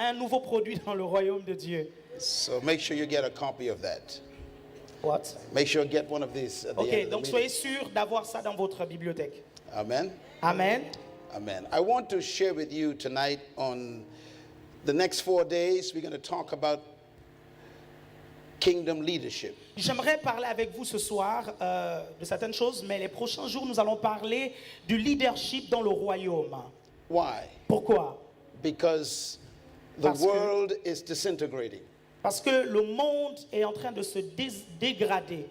un nouveau produit dans le royaume de Dieu. So make sure you get a copy of that. What? Make sure you get one of these at the Ok, end of donc the soyez meeting. sûr d'avoir ça dans votre bibliothèque. Amen. Amen. Amen. I want to share with you tonight on the next 4 days, we're going to talk about kingdom leadership. J'aimerais parler avec vous ce soir de certaines choses, mais les prochains jours, nous allons parler du leadership dans le royaume. Why? Pourquoi? Because the Parce que- world is disintegrating. Parce que le monde est en train de se dégrader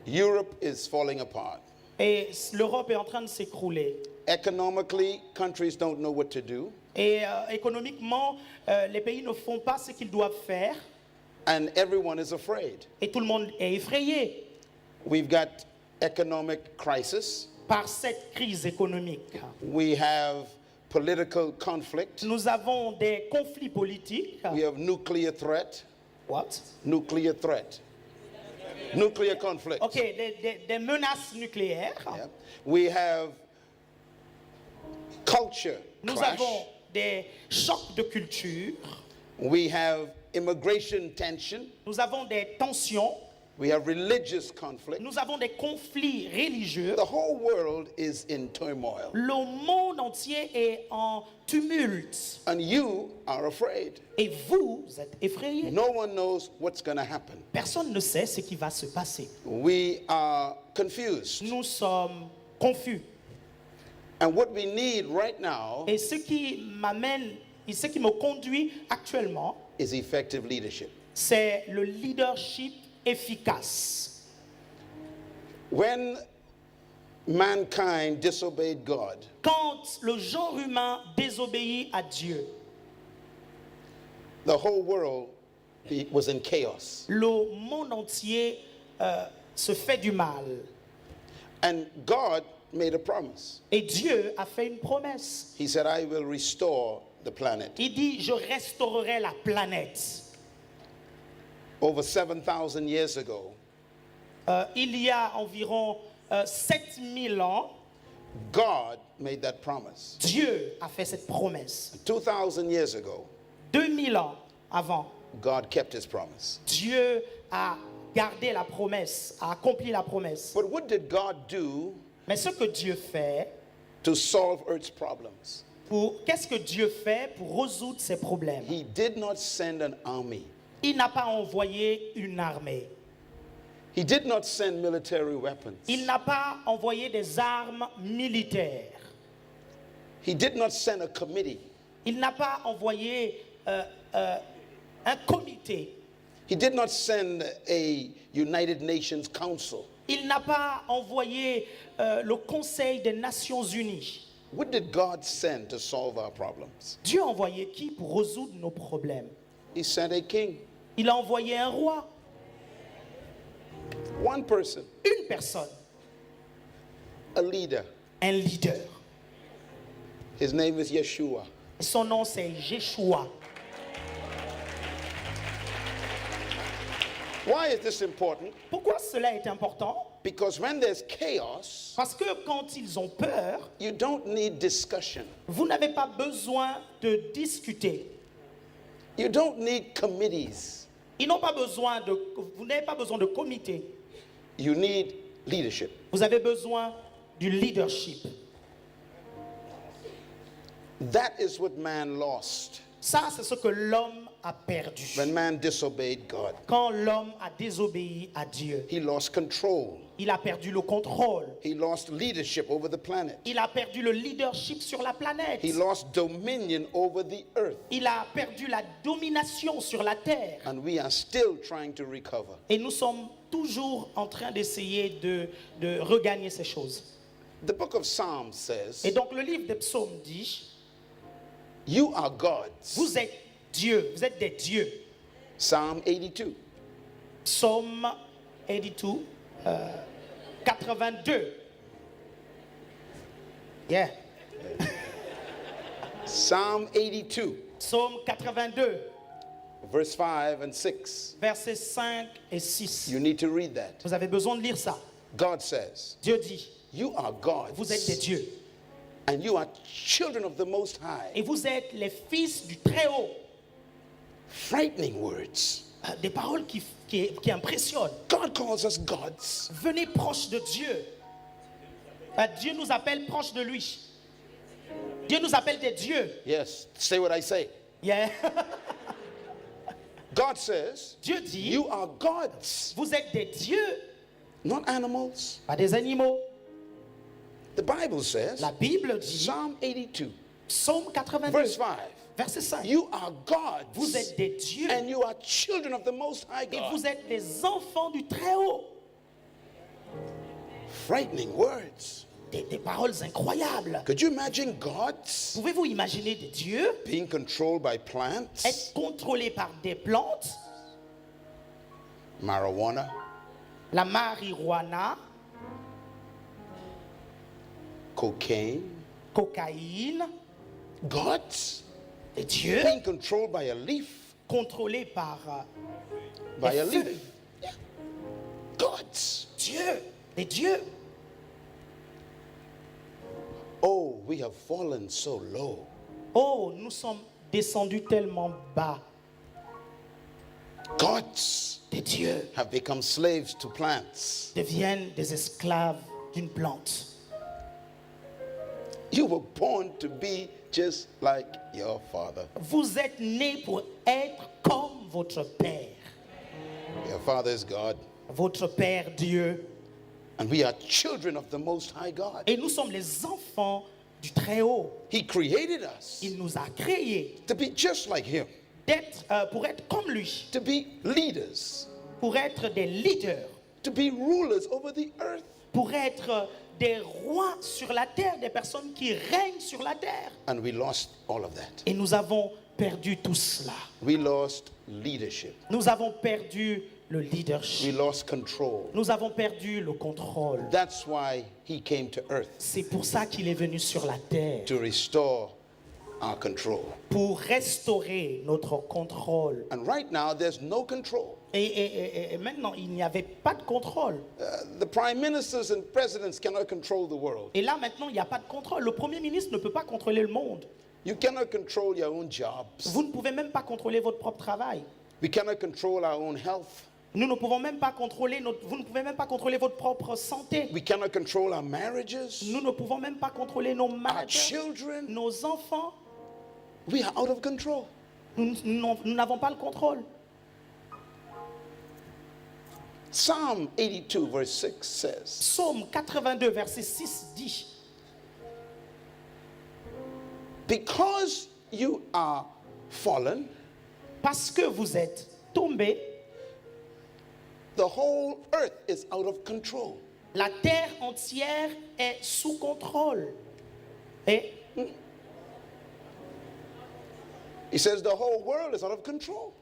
Europe is falling apart. et l'Europe est en train de s'écrouler. Economically, countries don't know what to do. Et économiquement, les pays ne font pas ce qu'ils doivent faire And everyone is afraid. et tout le monde est effrayé We've got economic crisis. par cette crise économique. We have political conflict. Nous avons des conflits politiques. We have nuclear threat. What? Nuclear threat. Nuclear conflict. Ok, des menaces nucléaires. Yeah. We have culture Nous crash. avons des chocs de culture. We have immigration tension. Nous avons des tensions. We have religious conflict. Nous avons des conflits religieux. The whole world is in turmoil. Le monde entier est en tumulte. And you are afraid. Et vous êtes effrayés. No one knows what's going to happen. Personne ne sait ce qui va se passer. We are confused. Nous sommes confus. And what we need right now Et ce qui m'amène, et ce qui me conduit actuellement, is effective leadership. c'est le leadership efficace. When mankind disobeyed God, Quand le genre humain désobéit à Dieu, the whole world was in chaos. le monde entier se fait du mal. And God made a promise. Et Dieu a fait une promesse. He said, I will restore the planet. Il dit, je restaurerai la planète. Over 7,000 years ago, Il y a environ 7000 ans, God made that promise. Dieu a fait cette promesse. 2,000 years ago, 2000 ans avant, God kept his promise. Dieu a gardé la promesse, a accompli la promesse. But what did God do Mais ce que Dieu fait, to solve Earth's problems? qu'est-ce que Dieu fait pour résoudre ses problèmes? He did not send an army. Il n'a pas envoyé une armée. He did not send military weapons. Il n'a pas envoyé des armes militaires. He did not send a committee. Il n'a pas envoyé un comité. He did not send a United Nations Council. Il n'a pas envoyé le Conseil des Nations Unies. What did God send to solve our problems? Dieu a envoyé qui pour résoudre nos problèmes? He sent a king, Il a envoyé un roi, one person, une personne, a leader. un leader. His name is Yeshua. Son nom c'est Jéchoua. Why is this important? Pourquoi cela est important? Because when there's chaos, Parce que quand ils ont peur, you don't need discussion. vous n'avez pas besoin de discuter. You don't need committees. Vous n'avez pas besoin de comité. You need leadership. Vous avez besoin du leadership. That is what man lost Ça, c'est ce que l'homme a perdu. when man disobeyed God. Quand l'homme a désobéi à Dieu, He lost control. il a perdu le contrôle. He lost leadership over the planet. Il a perdu le leadership sur la planète. He lost dominion over the earth. Il a perdu la domination sur la terre. And we are still trying to recover. Et nous sommes toujours en train d'essayer de regagner ces choses. The book of Psalms says, Et donc le livre des psaumes dit, you are gods. vous êtes Dieu, vous êtes des dieux. Psalm 82. Psaume 82, 82. Yeah. Psalm 82, Psaume 82, verse 5 and 6. versets 5 et 6. You need to read that. Vous avez besoin de lire ça. God says, Dieu dit, you are gods. vous êtes des dieux. And you are children of the Most High. Et vous êtes les fils du Très-Haut. Frightening words. Des paroles qui impressionnent. God calls us gods. Venez proche de Dieu. Dieu nous appelle proche de lui. Dieu nous appelle des dieux. Yes, say what I say. Yeah. God says, Dieu dit, you are gods, vous êtes des dieux, not animals. pas des animaux. The Bible says, La Bible dit, Psalm 82, Psaume 82, verse 5, verset 5. you are gods, Vous êtes des dieux and you are children of the Most High et God. vous êtes des enfants du Très-Haut. Frightening words. Des paroles incroyables. Could you imagine gods Pouvez-vous imaginer des dieux being controlled by plants? être contrôlés par des plantes, Marijuana, la marijuana, cocaine, cocaïne, gods des dieux being controlled by a leaf, contrôlés par by a des feuilles. leaf. Yeah. Gods. Dieu, des dieux. Oh, we have fallen so low. Oh, nous sommes descendus tellement bas. Gods Des dieux have become slaves to plants. deviennent des esclaves d'une plante. You were born to be just like your father. Vous êtes nés pour être comme votre Père. Your father is God, Votre Père Dieu. and we are children of the Most High God. Et nous sommes les enfants du Très-Haut. He created us Il nous a créés to be just like Him, pour être comme lui, to be leaders, pour être des leaders, to be rulers over the earth. pour être des rois sur la terre, des personnes qui règnent sur la terre. And we lost all of that. Et nous avons perdu tout cela. We lost leadership. Nous avons perdu le We leadership. lost control. Nous avons perdu le contrôle. That's why He came to earth, C'est pour ça qu'il est venu sur la terre, to restore our control. pour restaurer notre contrôle. And right now, there's no control. Et maintenant, il n'y avait pas de contrôle. The prime ministers and presidents cannot control the world. Et là, maintenant, il n'y a pas de contrôle. Le Premier ministre ne peut pas contrôler le monde. You cannot control your own jobs. Vous ne pouvez même pas contrôler votre propre travail. We cannot control our own health. Nous ne pouvons même pas contrôler vous ne pouvez même pas contrôler votre propre santé. We cannot control our marriages, Nous ne pouvons même pas contrôler nos our mariages, children. nos enfants. We are out of control. Nous n'avons pas le contrôle. Psalm 82, verse 6 says, Psaume 82, verset 6 dit, because you are fallen, parce que vous êtes tombés, the whole earth is out of control. la terre entière est sous contrôle. Et He says the whole world is out of control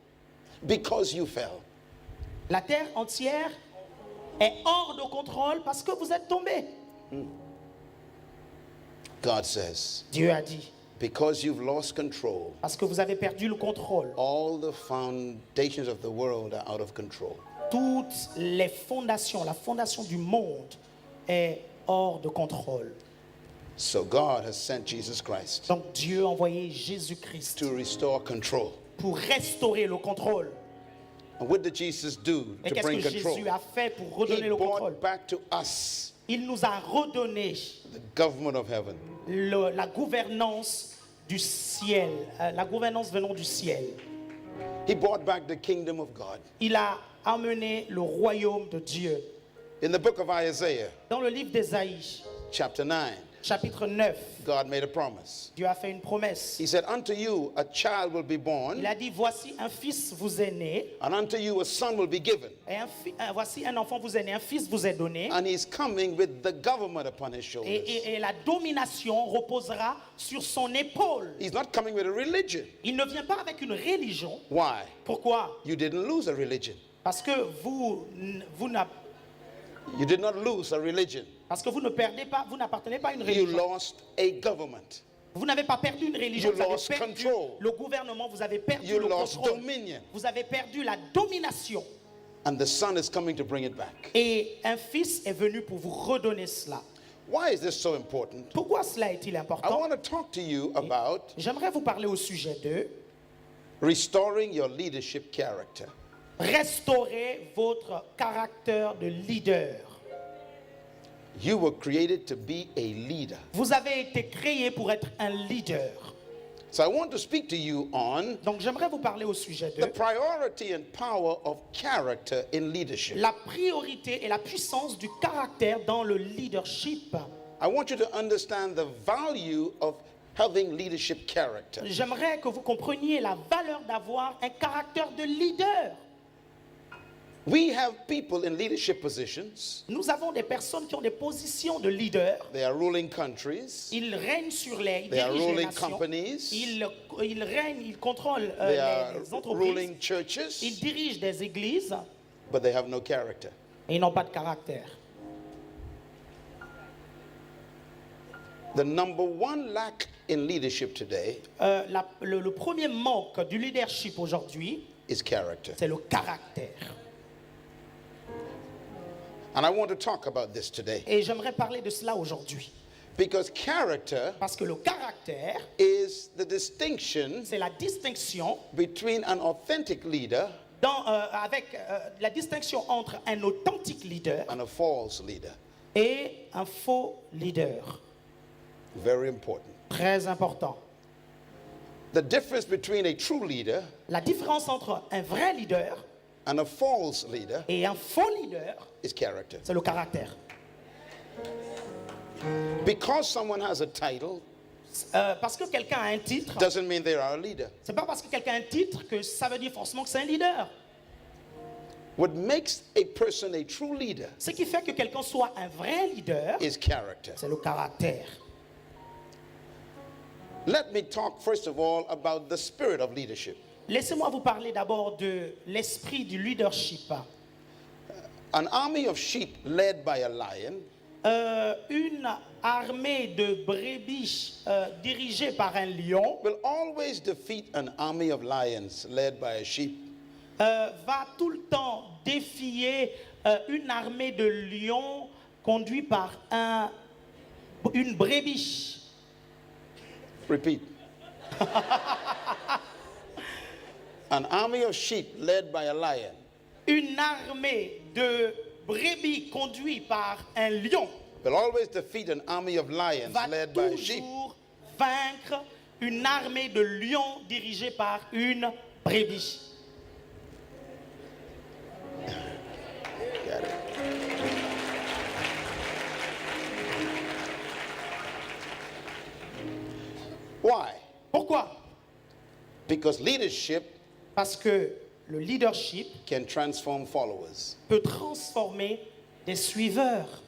because you fell. la terre entière est hors de contrôle parce que vous êtes tombés. God says, Dieu a dit, because you've lost control, parce que vous avez perdu le contrôle. all the foundations of the world are out of control. Toutes les fondations, la fondation du monde est hors de contrôle. So God has sent Jesus Christ Donc Dieu a envoyé Jésus-Christ to restore control. pour restaurer le contrôle. And what did Jesus do Et to qu'est-ce bring que control? Jésus a fait pour He redonner le contrôle? brought back to us Il nous a redonné the government of heaven. la gouvernance du ciel, la gouvernance venant du ciel. He brought back the kingdom of God. Il a amené le royaume de Dieu. In the book of Isaiah, Dans le livre d'Ésaïe, chapter 9, chapitre 9, God made a promise. Dieu a fait une promesse. He said, unto you a child will be Il born, a dit, voici un fils vous est né, and unto you a son will be given. et voici un enfant vous est né, un fils vous est donné, And he's coming with the government upon his shoulders. et la domination reposera sur son épaule. He's not coming with a religion. Il ne vient pas avec une religion. Why? Pourquoi? You didn't lose a religion. Parce que vous You did not lose a religion. ne perdez pas, vous n'appartenez pas à une You religion. lost a government. Vous n'avez pas perdu une religion, You vous avez lost perdu control. le gouvernement, vous avez perdu You le lost contrôle. dominion. Vous avez perdu la domination. And the son is coming to bring it back. Et un fils est venu pour vous redonner cela. Why is this so important? Pourquoi cela est-il I important? want to talk to you about J'aimerais vous parler au sujet de restoring your leadership character. Restaurez votre caractère de leader. You were created to be a leader. Vous avez été créé pour être un leader. So I want to speak to you on Donc j'aimerais vous parler au sujet the de priority and power of character in leadership. la priorité et la puissance du caractère dans le leadership. I want you to understand the value of having leadership character. J'aimerais que vous compreniez la valeur d'avoir un caractère de leader. We have people in leadership positions. Nous avons des personnes qui ont des positions de leader. They are ruling countries. Ils règnent sur ils They are dirigent les ruling nations. Companies. Ils règnent, ils contrôlent They are les entreprises. ruling churches, Ils dirigent des églises but they have no character. et ils n'ont pas de caractère. The number one lack in leadership today Le premier manque du leadership aujourd'hui, is character. c'est le caractère. And I want to talk about this today Et j'aimerais parler de cela aujourd'hui. because character Parce que le caractère, is the distinction c'est la distinction between an authentic leader avec la distinction entre un authentique leader and a false leader. et un faux leader. Very important. Très important. The difference between a true leader La différence entre un vrai leader and a false leader et un faux leader, is character. c'est le caractère. Because someone has a title Parce que quelqu'un a un titre, doesn't mean they are a leader. c'est pas parce que quelqu'un a un titre que ça veut dire forcément que c'est un leader. What makes a person a true leader Ce qui fait que quelqu'un soit un vrai leader, is character. c'est le caractère. Let me talk first of all about the spirit of leadership. Laissez-moi vous parler d'abord de l'esprit du leadership. An army of sheep led by a lion Une armée de brebis dirigée par un lion will always defeat an army of lions led by a sheep. va tout le temps défier une armée de lions conduite par une brebis. Repeat. An army of sheep led by a lion Une armée de brebis conduite par un lion will always defeat an army of lions va led by a sheep. toujours vaincre une armée de lions dirigée par une brebis. Got it. Why? Pourquoi? Because leadership Parce que le leadership can transform followers. peut transformer des suiveurs.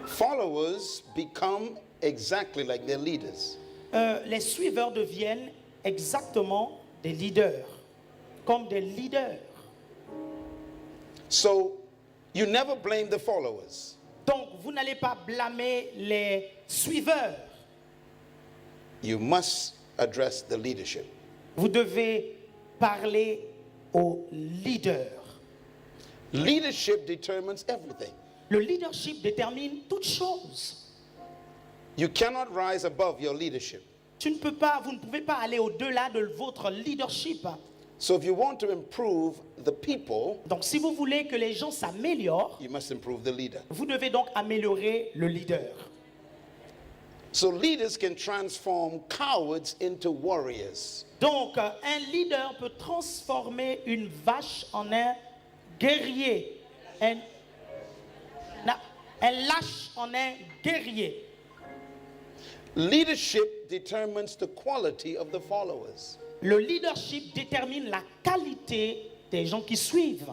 Followers become exactly like their leaders. Les suiveurs deviennent exactement des leaders, comme des leaders. So you never blame the followers. Donc, vous n'allez pas blâmer les suiveurs. You must address the leadership. Vous devez parler aux leaders. Leadership determines everything. Le leadership détermine toute chose. You cannot rise above your leadership. Vous ne pouvez pas aller au-delà de votre leadership. So if you want to improve the people, Donc, si vous voulez que les gens s'améliorent, you must improve the leader. vous devez donc améliorer le leader. So leaders can transform cowards into warriors. Donc, un leader peut transformer une vache en un guerrier. Un lâche en un guerrier. Leadership determines the quality of the followers. Le leadership détermine la qualité des gens qui suivent.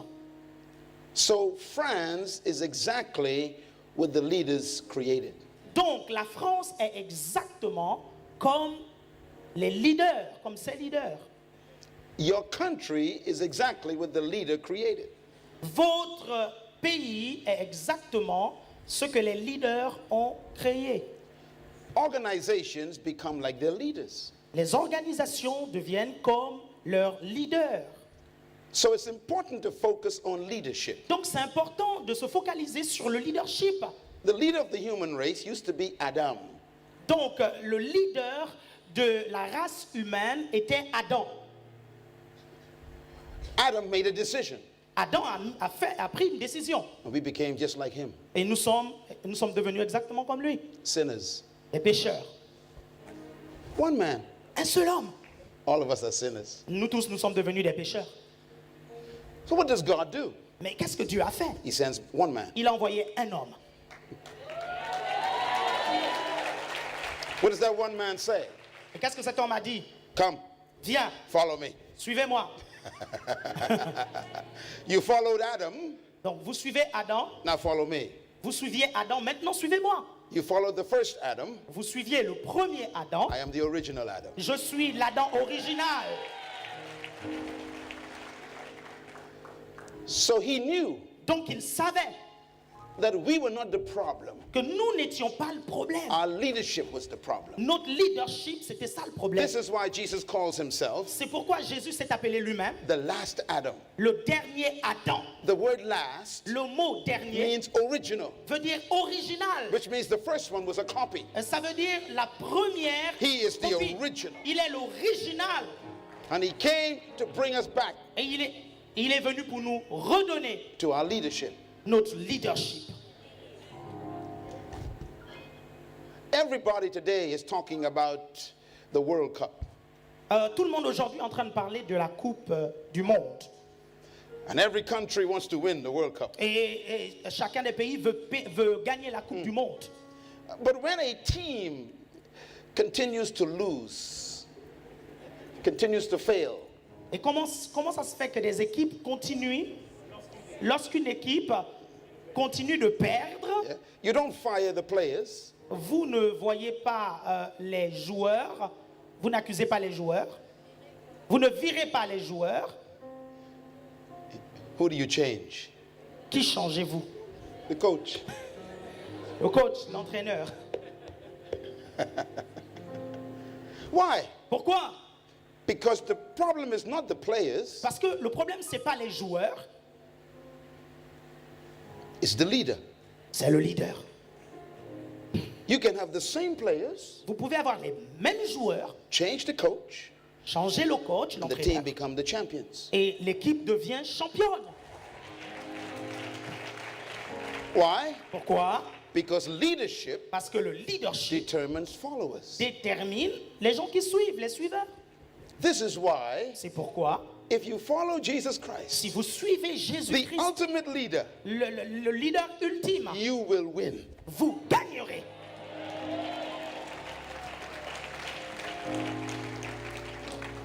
So France is exactly what the leaders created. Donc, la France est exactement comme les leaders, comme ses leaders. Your country is exactly what the leader created. Votre pays est exactement ce que les leaders ont créé. Organizations become like their leaders. Les organisations deviennent comme leurs leaders. So it's important to focus on leadership. Donc c'est important de se focaliser sur le leadership. The leader of the human race used to be Adam. Donc le leader de la race humaine était Adam. Adam made a decision, Adam a pris une décision. and we became just like him, Et nous sommes devenus exactement comme lui, sinners. des pécheurs. One man. Un seul homme. All of us are sinners. Nous tous, nous sommes devenus des pécheurs. So what does God do? Mais qu'est-ce que Dieu a fait? He sends one man. Il a envoyé un homme. What does that one man say? Et qu'est-ce que cet homme a dit? Come, Viens, follow me. suivez-moi. You followed Adam, Donc vous suivez Adam, now follow me. vous suiviez Adam, maintenant suivez-moi. You followed the first Adam. Vous suiviez le premier Adam. I am the original Adam. Je suis l'Adam original. So he knew Donc il savait that we were not the problem. que nous n'étions pas le problème. Our leadership was the problem. Notre leadership, c'était ça le problème. This is why Jesus calls himself C'est pourquoi Jésus s'est appelé lui-même the last Adam. le dernier Adam. The word last Le mot dernier means original, veut dire original. which means the first one was a copy. Ça veut dire la première He is the copie. original. Il est l'original. And he came to bring us back Et il est venu pour nous redonner to our leadership. notre leadership. Everybody today is talking about the World Cup. Tout le monde aujourd'hui est en train de parler de la Coupe du Monde. And every country wants to win the World Cup. Et chacun des pays veut gagner la Coupe du Monde. But when a team continues to lose, continues to fail, Et comment ça se fait que des équipes continuent, lorsqu'une équipe continue de perdre, yeah, you don't fire the players, vous ne voyez pas les joueurs, vous n'accusez pas les joueurs, vous ne virez pas les joueurs, who do you change? qui changez-vous? The coach. Le coach, l'entraîneur. Why? Pourquoi? Because the problem is not the players, Parce que le problème, ce n'est pas les joueurs, it's the leader. c'est le leader. You can have the same players, Vous pouvez avoir les mêmes joueurs, change the coach, changer le coach, and the l'entraîneur, team become the champions. et l'équipe devient championne. Why? Pourquoi? Because leadership Parce que le leadership determines followers. détermine les gens qui suivent, les suiveurs. This is why, C'est pourquoi, if you follow Jesus Christ, si vous suivez the Jésus-Christ, ultimate leader, le leader ultime, you will win. vous gagnerez.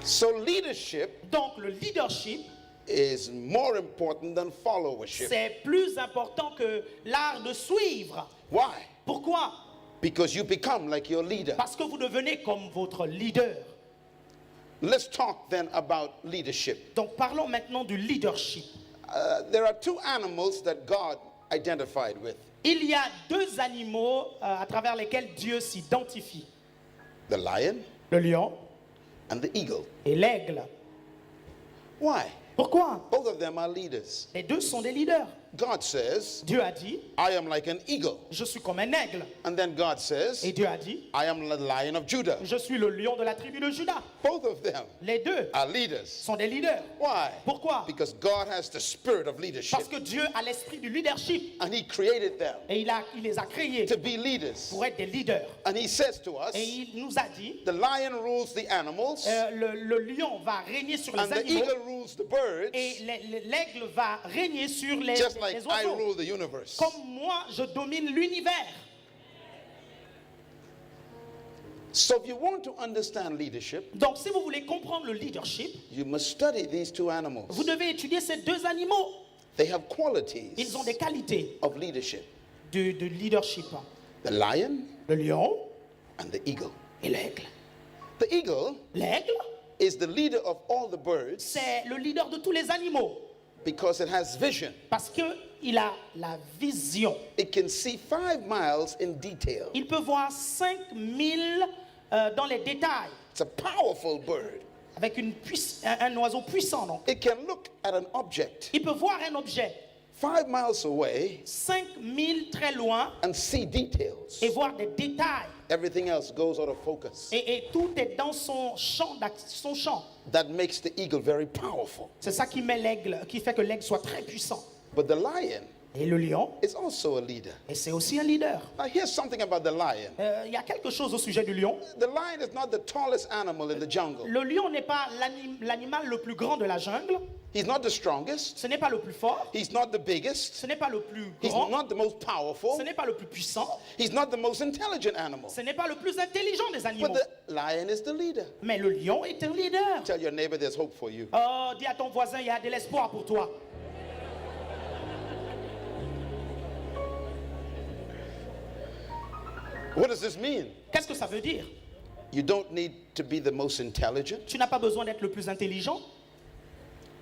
So leadership Donc le leadership, is more important than followership. c'est plus important que l'art de suivre. Why? Pourquoi? Because you become like your leader. Parce que vous devenez comme votre leader. Let's talk then about leadership. Donc parlons maintenant du leadership. There are two animals that God identified with: Il y a deux animaux à travers lesquels Dieu s'identifie. the lion Le lion and the eagle. et l'aigle. Why? Pourquoi? Both of them are leaders. Les deux sont des leaders. God says, Dieu a dit, I am like an eagle. je suis comme un aigle. And then God says, Et Dieu a dit, I am the lion of Judah. je suis le lion de la tribu de Juda. Both of them Les deux are leaders. sont des leaders. Why? Pourquoi? Because God has the spirit of leadership. Parce que Dieu a l'esprit du leadership. And He created them Et il les a créés to be leaders. pour être des leaders. And He says to us, Et il nous a dit, the lion rules the animals, le lion va régner sur and les the animaux. eagle rules the birds, Et l'aigle va régner sur les just like I oiseaux. rule the universe. Comme moi, je domine l'univers. So if you want to understand leadership, Donc, si vous voulez comprendre le leadership, you must study these two animals. vous devez étudier ces deux animaux. They have qualities Ils ont des qualités of leadership: de leadership. the lion Le lion and the eagle. et l'aigle. The eagle L'aigle, is the leader of all the birds c'est le leader de tous les animaux because it has vision. parce qu'il a la vision. It can see 5 miles in detail. Il peut voir 5000 dans les détails It's a powerful bird. avec un oiseau puissant. Donc. It can look at an object Il peut voir un objet 5 miles away 5000 très loin and see details. et voir des détails. Everything else goes out of focus. Et tout est dans son champ, son champ. That makes the eagle very powerful. C'est ça qui met l'aigle, qui fait que l'aigle soit très puissant. But the lion Et le lion, is also a leader. et c'est aussi un leader. Now, here's something about the lion. Il y a quelque chose au sujet du lion. The lion is not the tallest animal in the jungle. Le lion n'est pas l'animal le plus grand de la jungle. He's not the strongest. Ce n'est pas le plus fort. He's not the biggest. Ce n'est pas le plus He's grand. not the most powerful. Ce n'est pas le plus puissant. He's not the most intelligent animal. Ce n'est pas le plus intelligent des animaux. But the lion is the leader. Mais le lion est un leader. Tell your neighbor there's hope for you. Oh, dis à ton voisin, il y a de l'espoir pour toi. What does this mean? Qu'est-ce que ça veut dire? You don't need to be the most intelligent Tu n'as pas besoin d'être le plus intelligent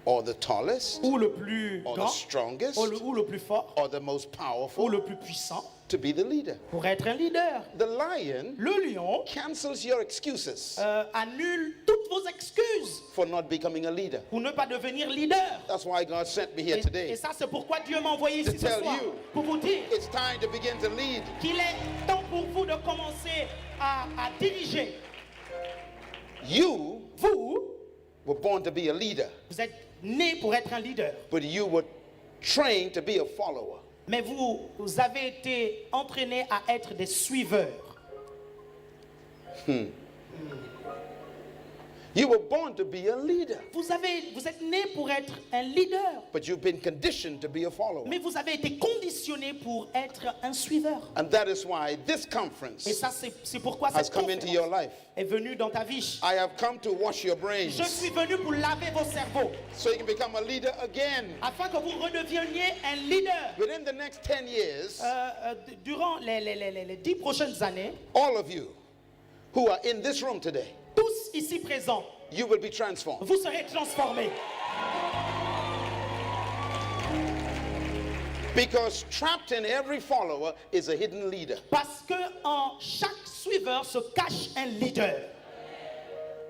or the tallest ou le plus or the grand strongest ou le plus fort or the most ou powerful le plus puissant to be the leader. pour être un leader. The lion Le lion cancels your excuses annule toutes vos excuses for not becoming a leader. pour ne pas devenir leader. That's why God sent me here Et today. ça, c'est pourquoi Dieu m'a envoyé ici To ce tell soir you. pour vous dire It's time to begin to lead. qu'il est temps pour vous de commencer à diriger. You Vous, were born to be a leader, vous êtes né pour être un leader, but you were trained to be a follower. mais vous avez été entraîné à être des suiveurs. You were born to be a leader, Vous êtes né pour être un leader, but you've been conditioned to be a follower. mais vous avez été conditionné pour être un suiveur. And that is why this Et conference ça, c'est pourquoi has cette come into your conférence life. est venue dans ta vie. I have come to wash your brains Je suis venu pour laver vos cerveaux, so you can become a leader again. afin que vous redeveniez un leader. Within the next 10 years, Durant les 10 prochaines années, all of you who are in this room today, tous ici présents, you will be transformed. vous serez transformés. Because trapped in every follower is a hidden leader. Parce que en chaque suiveur se cache un leader.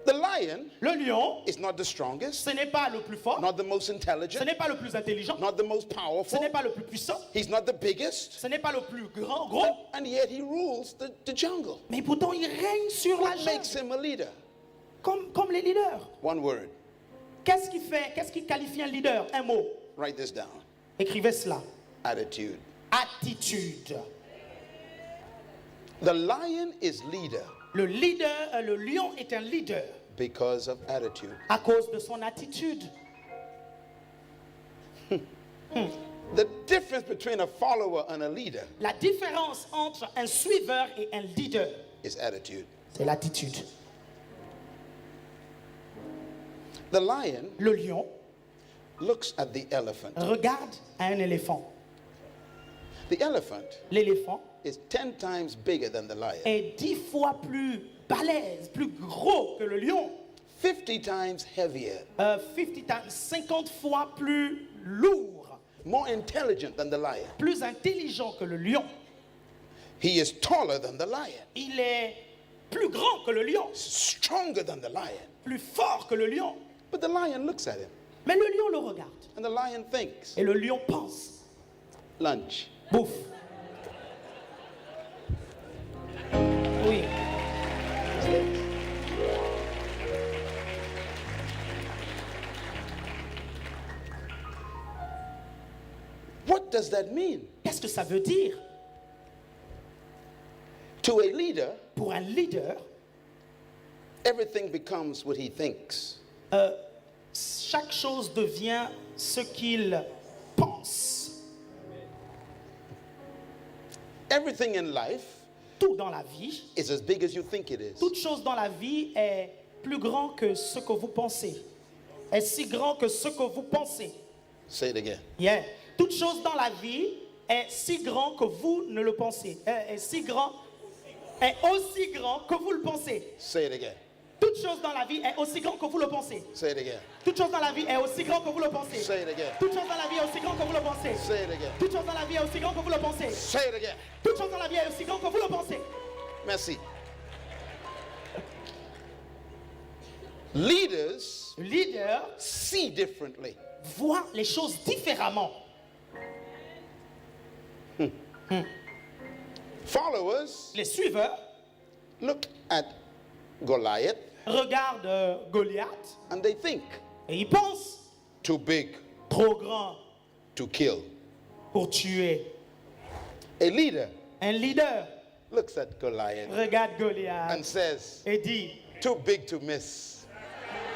The lion Le lion, is not the strongest, ce n'est pas le plus fort, not the most ce intelligent, n'est pas le plus intelligent, not the most ce powerful. n'est pas le plus puissant, He's not the biggest. ce n'est pas le plus gros, And yet he rules the jungle. mais pourtant il règne sur la What makes jungle, him a leader? comme les leaders. One word. Qu'est-ce qui qualifie un leader? Un mot. Write this down. Écrivez cela. Attitude. Attitude. The lion is leader Le lion est un leader because of attitude. à cause de son attitude. The difference between a follower and a leader La différence entre un suiveur et un leader, is attitude. c'est l'attitude. The lion Le lion looks at the elephant. regarde un éléphant. The elephant L'éléphant is 10 times bigger than the lion, est 10 fois plus balèze, plus gros que le lion. 50 times heavier, 50 fois plus lourd, more intelligent than the lion. plus intelligent que le lion. He is taller than the lion, Il est plus grand que le lion, stronger than the lion. plus fort que le lion. But the lion looks at him, Mais le lion le regarde. and the lion thinks, Et le lion pense. lunch. Bouffe. Oui. What does that mean? Qu'est-ce que ça veut dire? To a leader, Pour un leader, everything becomes what he thinks. chaque chose devient ce qu'il pense. Everything in life Tout dans la vie, is as big as you think it is. toute chose dans la vie est plus grand que ce que vous pensez. Est si grand que ce que vous pensez. Say it again. Yeah. Toute chose dans la vie est si grand que vous ne le pensez. Est aussi grand que vous le pensez. Say it again. Toute chose dans la vie est aussi grand que vous le pensez. Say it again. Toute chose dans la vie est aussi grand que vous le pensez. Say it again. Toute chose dans la vie est aussi grand que vous le pensez. Say it again. Toute chose dans la vie est aussi grand que vous le pensez. Say it again. Toute chose dans la vie est aussi grand que vous le pensez. Merci. Leaders Le leader see differently. voit les choses différemment. Followers Les suiveurs look at Goliath regardent Goliath and they think, et ils pensent too big trop grand to kill. pour tuer. A leader Un leader looks at Goliath regarde Goliath and says, et dit too big to miss.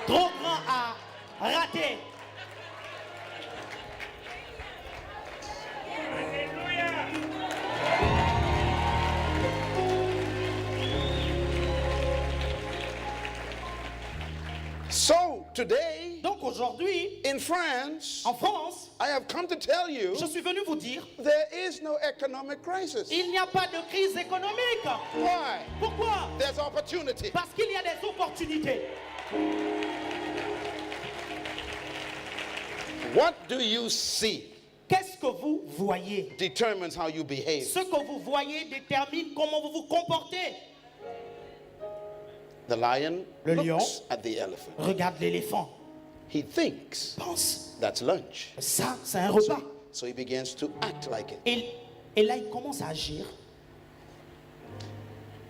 trop grand à rater. So today Donc aujourd'hui, in France, en France, I have come to tell you je suis venu vous dire, there is no economic crisis. il n'y a pas de crise économique. Why? Pourquoi? There's opportunity. Parce qu'il y a des opportunités. What do you see Qu'est-ce que vous voyez? determines how you behave. Ce que vous voyez détermine comment vous vous comportez. The lion Le lion. looks at the elephant. Regarde l'éléphant. He thinks Pense, that's lunch. ça, c'est un repas. So he begins to act like it. Et là, il commence à agir.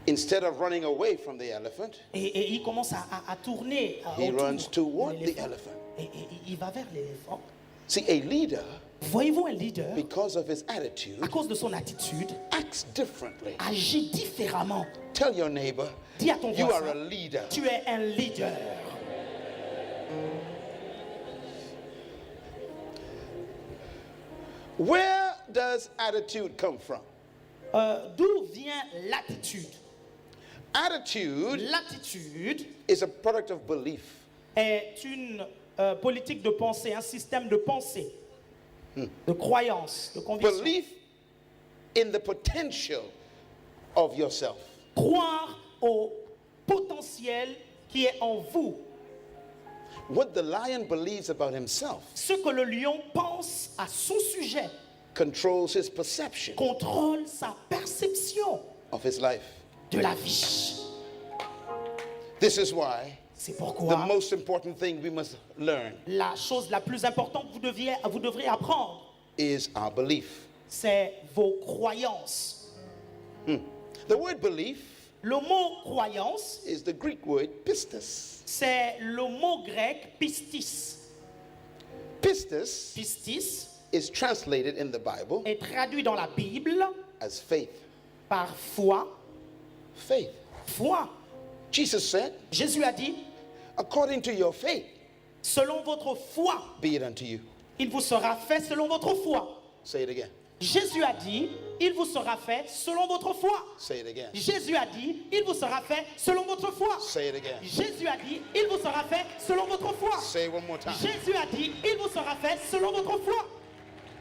Instead of running away from the elephant, Et il commence à tourner. he autour runs toward de the l'éléphant. elephant. Et il va vers l'éléphant. See, a leader, Voyez-vous un leader, because of his attitude, à cause de son attitude, acts differently. agit différemment. Tell your neighbor, Dis à ton you are voisin, a leader. tu es un leader. Where does attitude come from? D'où vient l'attitude? Attitude L'attitude is a product of belief. est une politique de pensée, un système de pensée, de croyance, de conviction. Belief in the potential of yourself. Croire au potentiel qui est en vous. What the lion believes about himself Ce que le lion pense à son sujet controls his perception contrôle sa perception of his life. de la vie. This is why C'est the pourquoi most important thing we must learn la chose la plus importante que vous devrez apprendre, is our belief. c'est vos croyances. The word belief Le mot croyance, is the Greek word pistis. c'est le mot grec pistis. Pistis Pistis is translated in the Bible est traduit dans la Bible as faith. par foi. Faith. Foi. Jesus said, Jésus a dit, according to your faith, selon votre foi, be it unto you. il vous sera fait selon votre foi. Say it again. Jésus a dit, il vous sera fait selon votre foi. Say it again. Jésus a dit, il vous sera fait selon votre foi. Say it again. Jésus a dit, il vous sera fait selon votre foi. Say it one more time. Jésus a dit, il vous sera fait selon votre foi.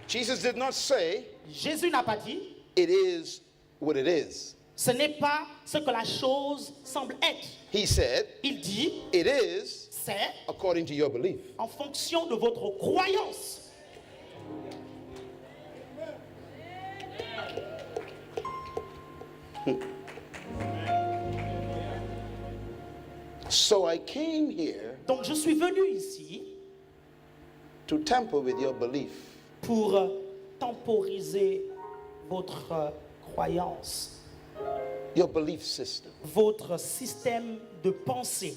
Jesus did not say, Jésus n'a pas dit, it is what it is. ce n'est pas ce que la chose semble être. He said, Il dit, it is c'est according to your belief. en fonction de votre croyance. So I came here Donc je suis venu ici to tamper with your belief. pour temporiser votre croyance, Your belief system. votre système de pensée.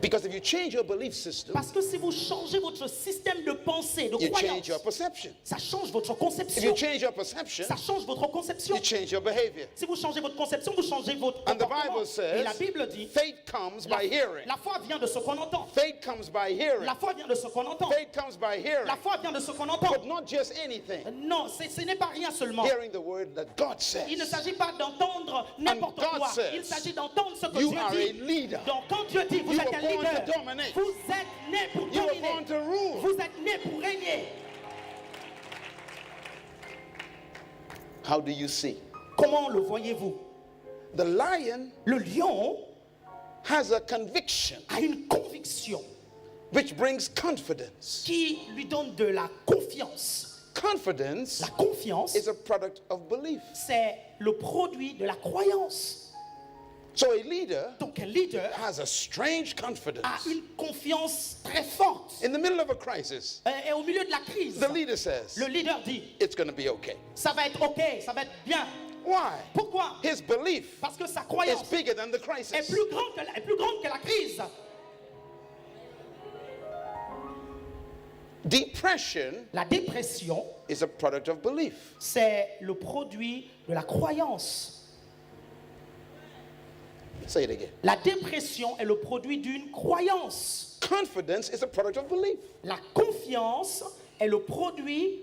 Because if you change your belief system, Parce que si vous changez votre système de pensée, de you change croyance, your perception. ça change votre If conception. you change your perception, Ça change votre conception. you change your behavior. Si vous changez votre conception, vous changez votre And the comportement. Bible says, Et la Bible dit, faith comes by hearing. la foi vient de ce qu'on entend. Faith comes by hearing. La foi vient de ce qu'on entend. Faith comes by hearing. La foi vient de ce qu'on entend. But not just anything. Non, ce n'est pas rien seulement. Hearing the word that God Il ne says. s'agit pas d'entendre n'importe God quoi. says, Il s'agit d'entendre ce que you Dieu are a dit. leader. Donc quand Dieu dit, vous You êtes were un born leader, to dominate. vous êtes né pour You were dominer. born to rule. Vous êtes né pour régner. How do you see? Comment le voyez-vous? The lion Le lion has a conviction a une conviction which brings confidence. qui lui donne de la confiance. Confidence La confiance, is a product of belief. c'est le produit de la croyance. So a leader Donc un leader has a strange a confidence. une confiance très forte. In the middle of a crisis, Et au milieu de la crise, the leader says, le leader dit, it's going to be okay. ça va être ok, ça va être bien. Why? Pourquoi? His belief Parce que sa is croyance bigger than the est crisis. plus grande que la crise. Depression La dépression, is a product of belief. c'est le produit de la croyance. Say it again. La dépression est le produit d'une croyance. Confidence is a product of belief. La confiance est le produit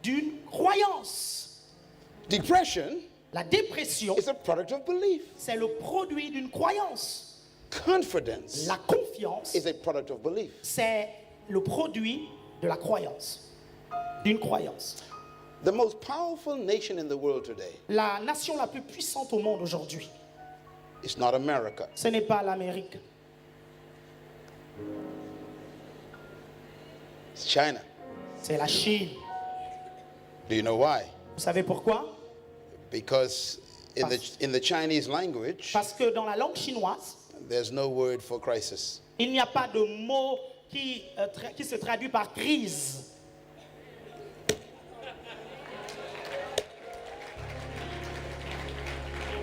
d'une croyance. Depression La dépression, is a product of belief. c'est le produit d'une croyance. Confidence La confiance, is a product of belief. c'est le produit de la croyance. D'une croyance. The most powerful nation in the world today La nation la plus puissante au monde aujourd'hui, is not America. ce n'est pas l'Amérique, It's China. c'est la Chine. Do you know why? Vous savez pourquoi? Because in the Chinese language, Parce que dans la langue chinoise, there's no word for crisis. il n'y a pas de mot qui se traduit par crise.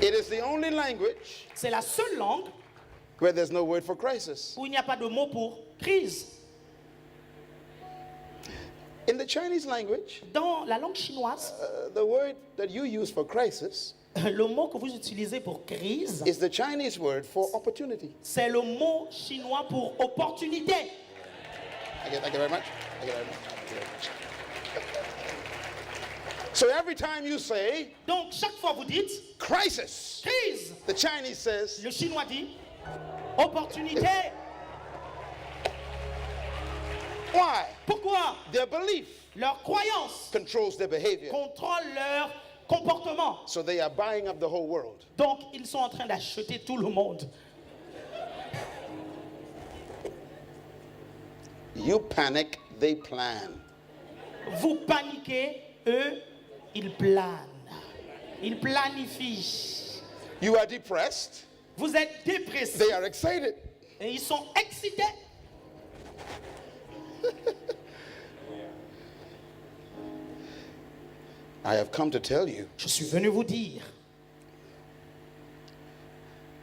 It is the only language C'est la seule langue where there's no word for crisis. où il n'y a pas de mot pour crise. In the Chinese language, Dans la langue chinoise, the word that you use for crisis le mot que vous utilisez pour crise, is the Chinese word for opportunity. c'est le mot chinois pour opportunité. Thank you very much. Thank you very much. Thank you very much. So every time you say Donc chaque fois vous dites crisis, crise, the Chinese says, le chinois dit opportunité. why? Pourquoi? Their belief Leur croyance controls their behavior. contrôle leur comportement. So they are buying up the whole world. Donc ils sont en train d'acheter tout le monde. You panic, they plan. Vous paniquez, eux, ils planent. Ils planifient. You are depressed, Vous êtes dépressés they are excited. et ils sont excités. I have come to tell you Je suis venu vous dire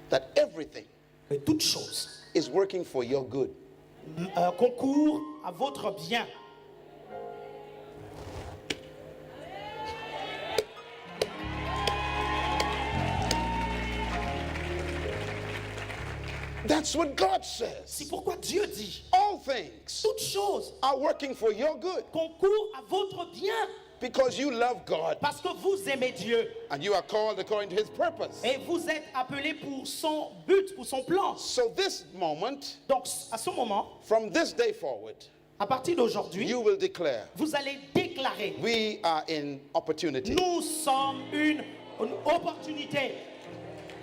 that everything que toute chose is working for your good. concourt à votre bien. That's what God says. C'est pourquoi Dieu dit All things toute chose are working for your good concourt à votre bien because you love God parce que vous aimez Dieu and you are called according to his purpose. et vous êtes appelés pour son but, pour son plan. So this moment, Donc à ce moment, from this day forward, à partir d'aujourd'hui, you will declare, vous allez déclarer we are in opportunity. nous sommes une opportunité.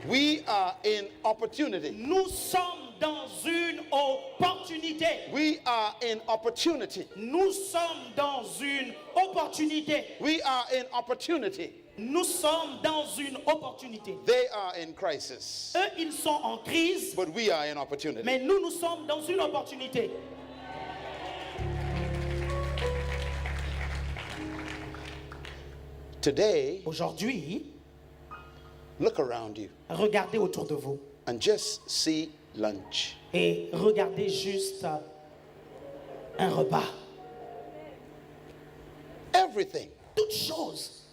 We are in opportunity. Nous sommes dans une opportunité. We are in opportunity. Nous sommes dans une opportunité. We are in opportunity. Nous sommes dans une opportunité. They are in crisis, Eux, ils sont en crise, but we are in opportunity. mais nous, nous sommes dans une opportunité. Today, Aujourd'hui, look around you regardez autour de vous and just see lunch. et regardez juste un repas. Everything Toute chose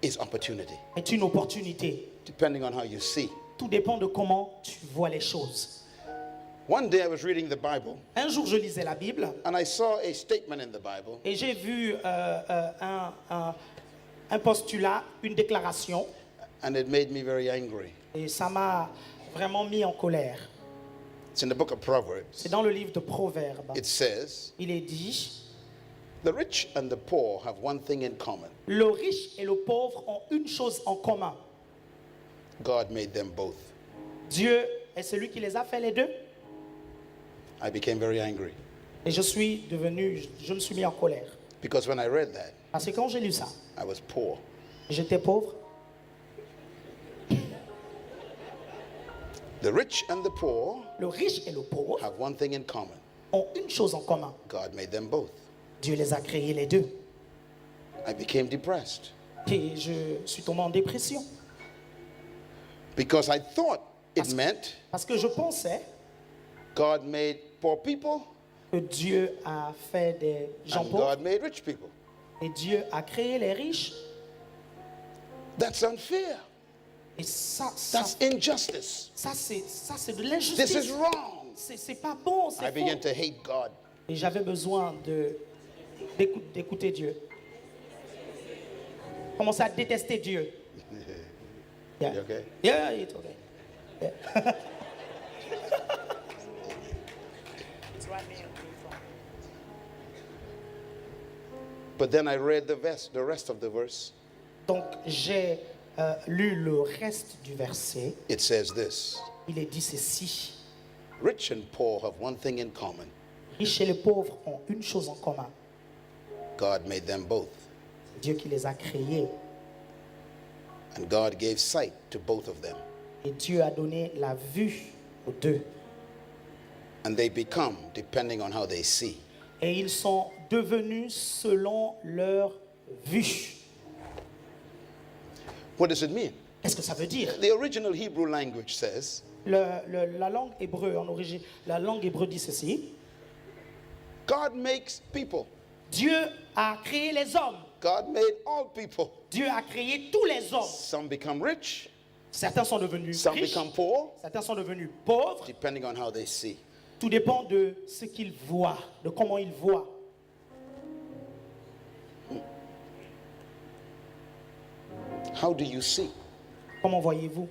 is opportunity, est une opportunité. depending on how you see. Tout dépend de comment tu vois les choses. One day I was reading the Bible Un jour, je lisais la Bible and I saw a statement in the Bible et j'ai vu un postulat, une déclaration, and it made me very angry. et ça m'a vraiment mis en colère. It's in the book of Proverbs. C'est dans le livre de Proverbes. It says, Il est dit, the rich and the poor have one thing in common. le riche et le pauvre ont une chose en commun. God made them both. Dieu est celui qui les a fait les deux. I became very angry Et je me suis mis en colère. because when I read that, Parce que quand j'ai lu ça, I was poor. j'étais pauvre. The rich and the poor le riche et le pauvre, have one thing in common. ont une chose en commun. God made them both. Dieu les a créés les deux. I became depressed Et je suis tombé en dépression. because I thought it meant Parce que je pensais God made poor people que Dieu a fait des gens and pauvres God made rich people. et Dieu a créé les riches. That's unfair. Et ça That's injustice. c'est de This is l'injustice. wrong. C'est pas bon, I c'est began faux. to hate God. Et j'avais besoin d'écouter Dieu. Commencer à détester Dieu. Yeah. You okay? Yeah, it's okay. Yeah. But then I read the rest of the verse. Donc j'ai lu le reste du verset. It says this: Il est dit ceci. rich and poor have one thing in common. Riches et les pauvres ont une chose en commun. God made them both. C'est Dieu qui les a créés. And God gave sight to both of them. Et Dieu a donné la vue aux deux. And they become depending on how they see. Et ils sont devenus selon leur vue. What does it mean? Qu'est-ce que ça veut dire? The original Hebrew language says, La langue hébreu en origine, la langue hébreu dit ceci. God makes people. Dieu a créé les hommes. God made all people. Dieu a créé tous les hommes. Some become rich, Certains sont devenus some riches, become poor, certains sont devenus pauvres. depending on how they see. Tout dépend de ce qu'ils voient, de comment ils voient. How do you see? Comment voyez-vous?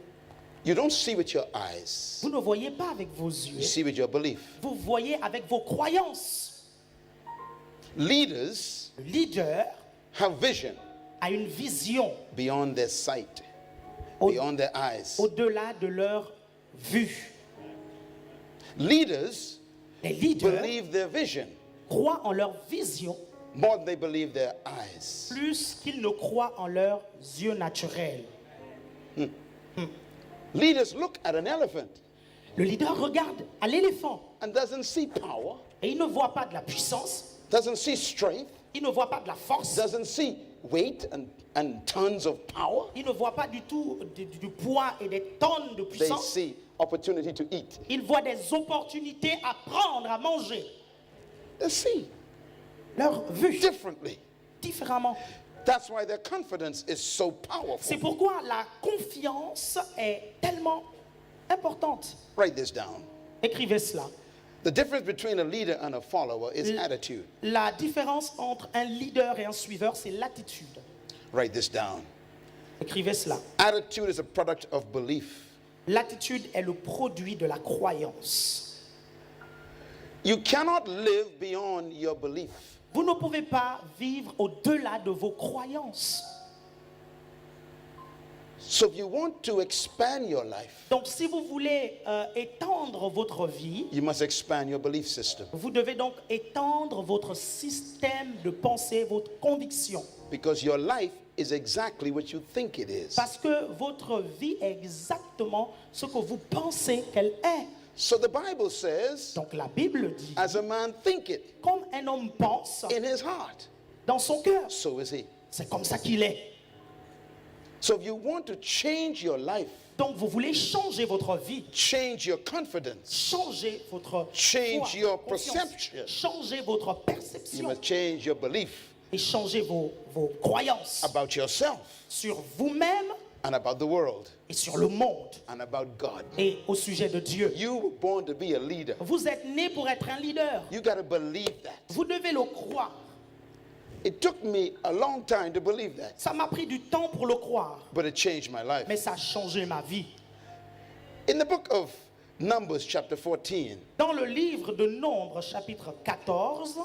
You don't see with your eyes. Vous ne voyez pas avec vos You yeux. see with your belief. Vous voyez avec vos croyances. Leaders Le leader have vision a une vision beyond their sight, Au- beyond their eyes. au-delà de leur vue. Leaders Les leaders believe their vision croient en leur vision more than they believe their eyes. plus qu'ils ne croient en leurs yeux naturels. Leaders look at an elephant Le leader regarde à l'éléphant and doesn't see power, et il ne voit pas de la puissance, doesn't see strength, il ne voit pas de la force, doesn't see weight and tons of power. il ne voit pas du tout du poids et des tonnes de They puissance. see opportunity to eat. Il voit des opportunités à prendre, à manger. They see Leur vue differently. différemment. That's why their confidence is so powerful. C'est pourquoi la confiance est tellement importante. Write this down. Écrivez cela. The difference between a leader and a follower is L- attitude. La différence entre un leader et un suiveur, c'est l'attitude. Write this down. Écrivez cela. Attitude is a product of belief. L'attitude est le produit de la croyance. You cannot live beyond your belief. Vous ne pouvez pas vivre au-delà de vos croyances. So if you want to expand your life, Donc si vous voulez étendre votre vie, you must expand your belief system. vous devez donc étendre votre système de pensée, votre conviction. Because your life is exactly what you think it is. Parce que votre vie est exactement ce que vous pensez qu'elle est. So the Bible says, Donc la Bible dit, as a man thinketh comme un homme pense in his heart, dans son cœur, so is he. c'est comme ça qu'il est. So if you want to change your life, Donc vous voulez changer votre vie, change your confidence, changer votre Change foi, your confiance, perception. changer votre you perception must change your belief et changer vos croyances about yourself sur vous-même and about the world et sur le monde and about God. et au sujet de Dieu. You were born to be a leader. Vous êtes né pour être un leader. You got to believe that. Vous devez le croire. It took me a long time to believe that, Ça m'a pris du temps pour le croire, but it changed my life. mais ça a changé ma vie. In the book of Numbers, chapter 14, Dans le livre de Nombres, chapitre 14,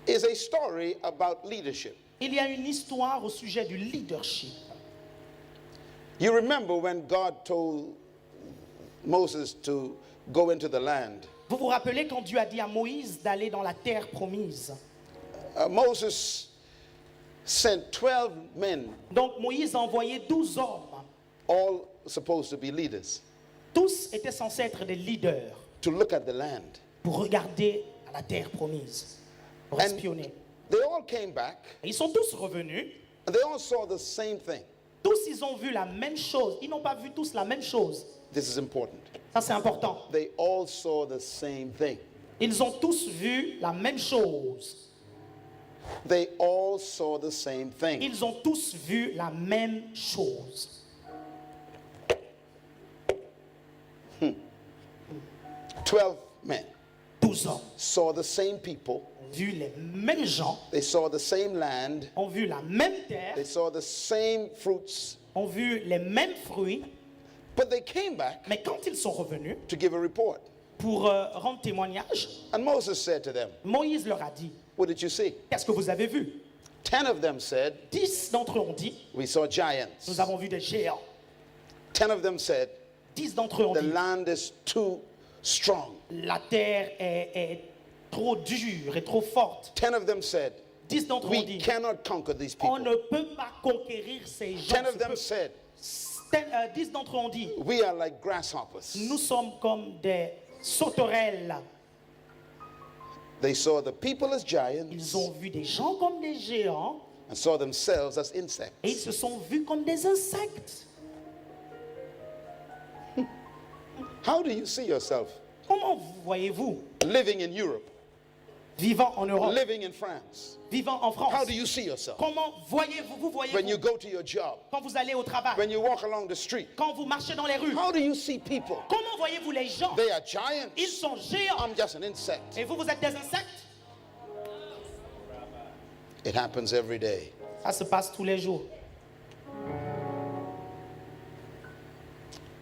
is a story about leadership. il y a une histoire au sujet du leadership. You remember when God told Moses to go into the land? Vous vous rappelez quand Dieu a dit à Moïse d'aller dans la terre promise. Moses sent 12 men, Donc Moïse a envoyé 12 hommes, all supposed to be leaders. Tous étaient censés être des leaders to look at the land. pour regarder à la terre promise, pour espionner. They all came back Et ils sont tous revenus. and they all saw the same thing. Tous, ils ont vu la même chose. Ils n'ont pas vu tous la même chose. This is important. Ça, c'est important. They all saw the same thing. Ils ont tous vu la même chose. They all saw the same thing. Ils ont tous vu la même chose. 12 men 12 hommes saw the same people. ont vu les mêmes gens, They saw the same land. ont vu la même terre, They saw the same fruits. ont vu les mêmes fruits. But they came back Mais quand ils sont revenus to give a report. pour rendre témoignage, And Moses said to them, Moïse leur a dit, what did you see? qu'est-ce que vous avez vu? 10 of them said, 10 d'entre eux ont dit, we saw giants. nous avons vu des géants. 10 of them said, 10 d'entre eux ont the dit, land is too strong. la terre est trop dure et trop forte. 10 of them said, 10 d'entre eux ont we dit, cannot conquer these on people. ne peut pas conquérir ces gens. 10 of them said, 10 d'entre eux ont dit, we are like grasshoppers. nous sommes comme des sauterelles. They saw the people as giants Ils ont vu des gens comme des géants and saw themselves as et ils insects. se sont vus comme des insectes. How do you see yourself Comment voyez-vous living in Europe, vivant en Europe, living in France? vivant en How France? do you see yourself Comment voyez-vous, when voyez-vous you go to your job, quand vous allez au travail, when you walk along the street? quand vous marchez dans les rues? How do you see people? Comment voyez-vous les gens? They are Ils giants. sont géants. I'm just an insect. Et vous, vous êtes des insectes? It happens every day. Ça se passe tous les jours.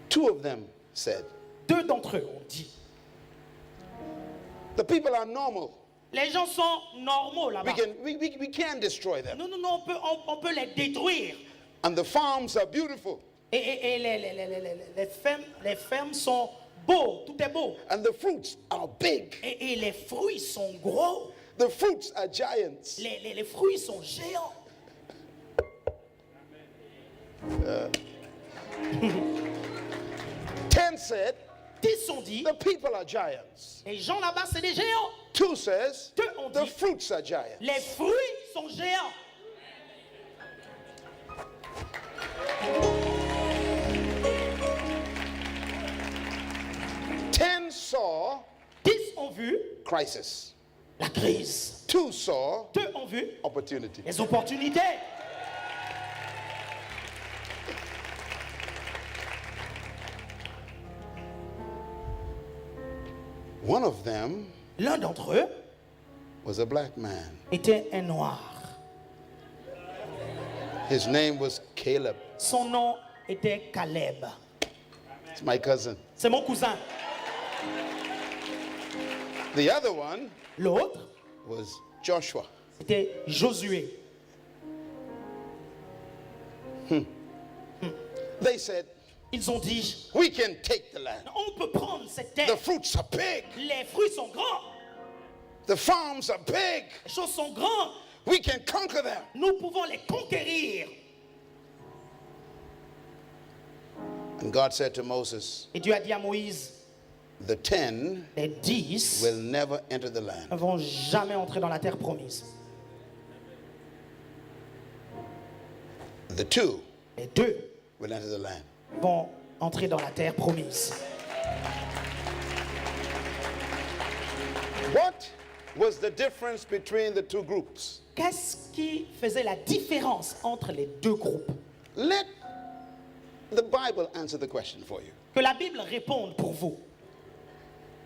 2 of them said, 2 d'entre eux ont dit, the people are normal. les gens sont normaux là-bas. We can destroy them. Non, non, non, on peut les détruire. And the farms are beautiful. Et les fermes sont beaux, tout est beau. And the fruits are big. Et les fruits sont gros. The fruits are giants. Les fruits sont géants. 10 said, 10 ont dit, the people are giants. les gens là-bas, c'est des géants. 2 says, 2 ont the dit, fruits are giants. les fruits sont géants. Ten saw 10 ont vu crisis. la crise. 2 saw 2 ont vu opportunity. les opportunités. One of them L'un d'entre eux was a black man. était un noir. His name was Caleb. Son nom était Caleb. It's my cousin. C'est mon cousin. The other one L'autre was Joshua. était Josué. They said, Ils ont dit, we can take the land. on peut prendre cette The terre. fruits are big. Les fruits sont grands. The farms are big. Les choses sont grandes. We can conquer them. Nous pouvons les conquérir. And God said to Moses, Et Dieu a dit à Moïse, the 10 les 10 will never enter the land. ne vont jamais entrer dans la terre promise. The 2 Les 2 will enter the land. vont entrer dans la terre promise. What was the difference between the 2 groups? Qu'est-ce qui faisait la différence entre les 2 groupes? Let the Bible answer the question for you. Que la Bible réponde pour vous.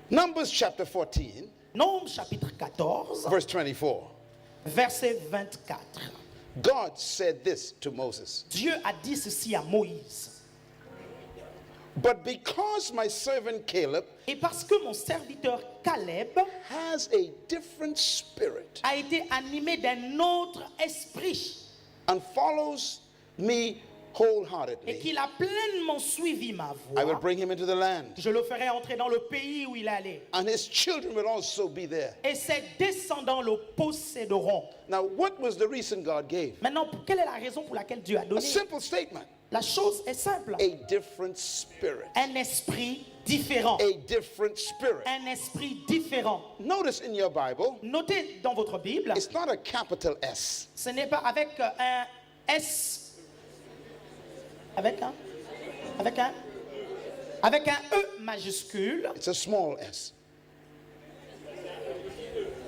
Numbers chapter 14, Nombre chapitre 14, verse 24. verset 24. God said this to Moses. Dieu a dit ceci à Moïse. But because my servant Caleb Et parce que mon serviteur Caleb has a different spirit a été animé d'un autre esprit and follows me et wholeheartedly, qu'il a pleinement suivi ma I will voix, bring him into the land, je le ferai entrer dans le pays où il est allé. and his children will also be there. Et ses descendants le posséderont. Now, what was the reason God gave? Maintenant, quelle est la raison pour laquelle Dieu a A donné? simple statement. La chose est simple. A different spirit. Un esprit différent. A different spirit. Un esprit différent. Notice in your Bible, Notez dans votre Bible, it's not a capital S. ce n'est pas avec un S. Avec un E majuscule. It's a small S.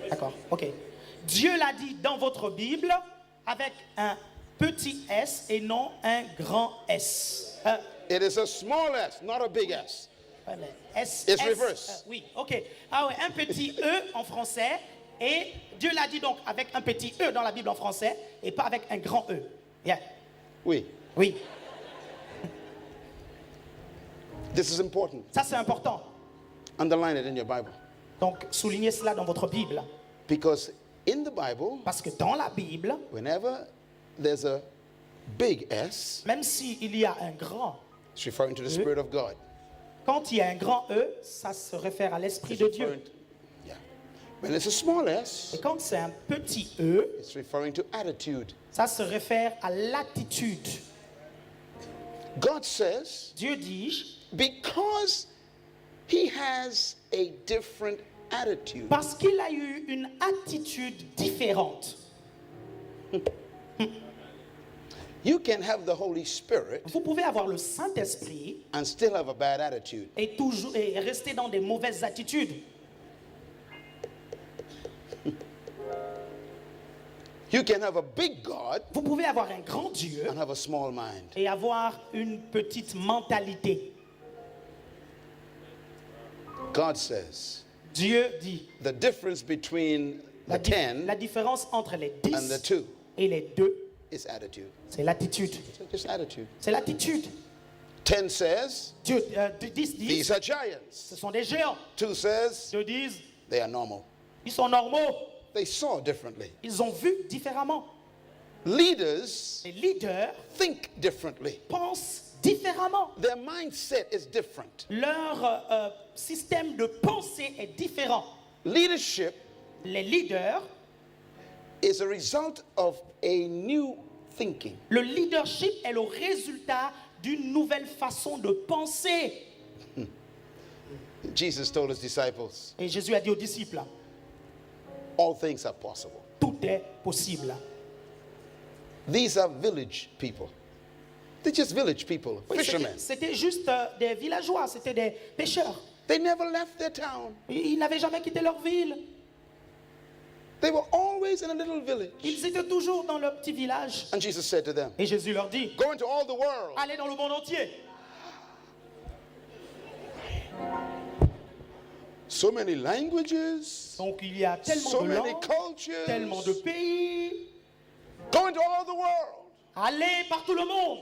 D'accord, ok. Dieu l'a dit dans votre Bible avec un petit S et non un grand S. It is a small S, not a big S. Ouais, mais S, It's S, reverse. oui, ok. Ah ouais, un petit E en français et Dieu l'a dit donc avec un petit E dans la Bible en français et pas avec un grand E. Yeah. Oui. Oui, This is important. ça c'est important. Underline it in your Bible. Donc soulignez cela dans votre Bible Because in the Bible, parce que dans la Bible, whenever there's a big S, même s'il y a un grand, it's referring to the Spirit of God. quand il y a un grand E, ça se réfère à l'Esprit de Dieu. Yeah. When it's a small S, Et quand c'est un petit E, it's referring to attitude. ça se réfère à l'attitude. God says, Dieu dit, because he has a different attitude, parce qu'il a eu une attitude différente. you can have the Holy Spirit Vous pouvez avoir le Saint-Esprit and still have a bad attitude. et rester dans des mauvaises attitudes. You can have a big God Vous pouvez avoir un grand Dieu and have a small mind. et avoir une petite mentalité. God says, Dieu dit, the difference between the 10 la différence entre les and the 10 2 et les 2, is attitude. c'est l'attitude. So just attitude. C'est l'attitude. 10 says, Dieu, 10 dit, these are giants. ce sont des géants. 2 says, Dieu dit, they are normal. ils sont normaux. They saw differently. Ils ont vu différemment. Leaders Les leaders think differently. pensent différemment. Their mindset is different. Leur système de pensée est différent. Leadership Les leaders, is a result of a new thinking. le leadership est le résultat d'une nouvelle façon de penser. Jesus told his disciples, Et Jésus a dit aux disciples, all things are possible. tout est possible. These are village people. They're just village people, Oui, fishermen. c'était juste des villageois, c'était des pêcheurs. They never left their town. Ils n'avaient jamais quitté leur ville. They were always in a little village. Ils étaient toujours dans leur petit village. And Jesus said to them, Et Jésus leur dit, go into all the world. allez dans le monde entier. So many languages, Donc il y a tellement so de many langues, cultures. tellement de pays. Go into all the world. Allez par tout le monde.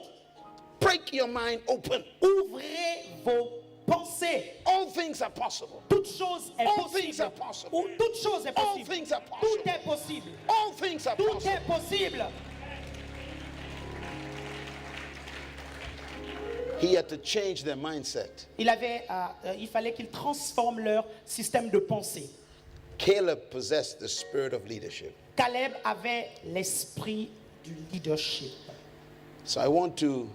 Break your mind open. Ouvrez vos pensées. All things are possible. Toute chose est All things possible. are possible. Ou toute chose est All possible. things are Tout possible. est possible. All things are Tout possible. est possible. He had to change their mindset. Il fallait qu'ils transforment leur système de pensée. Caleb possessed the spirit of leadership. Caleb avait l'esprit du leadership. So I want to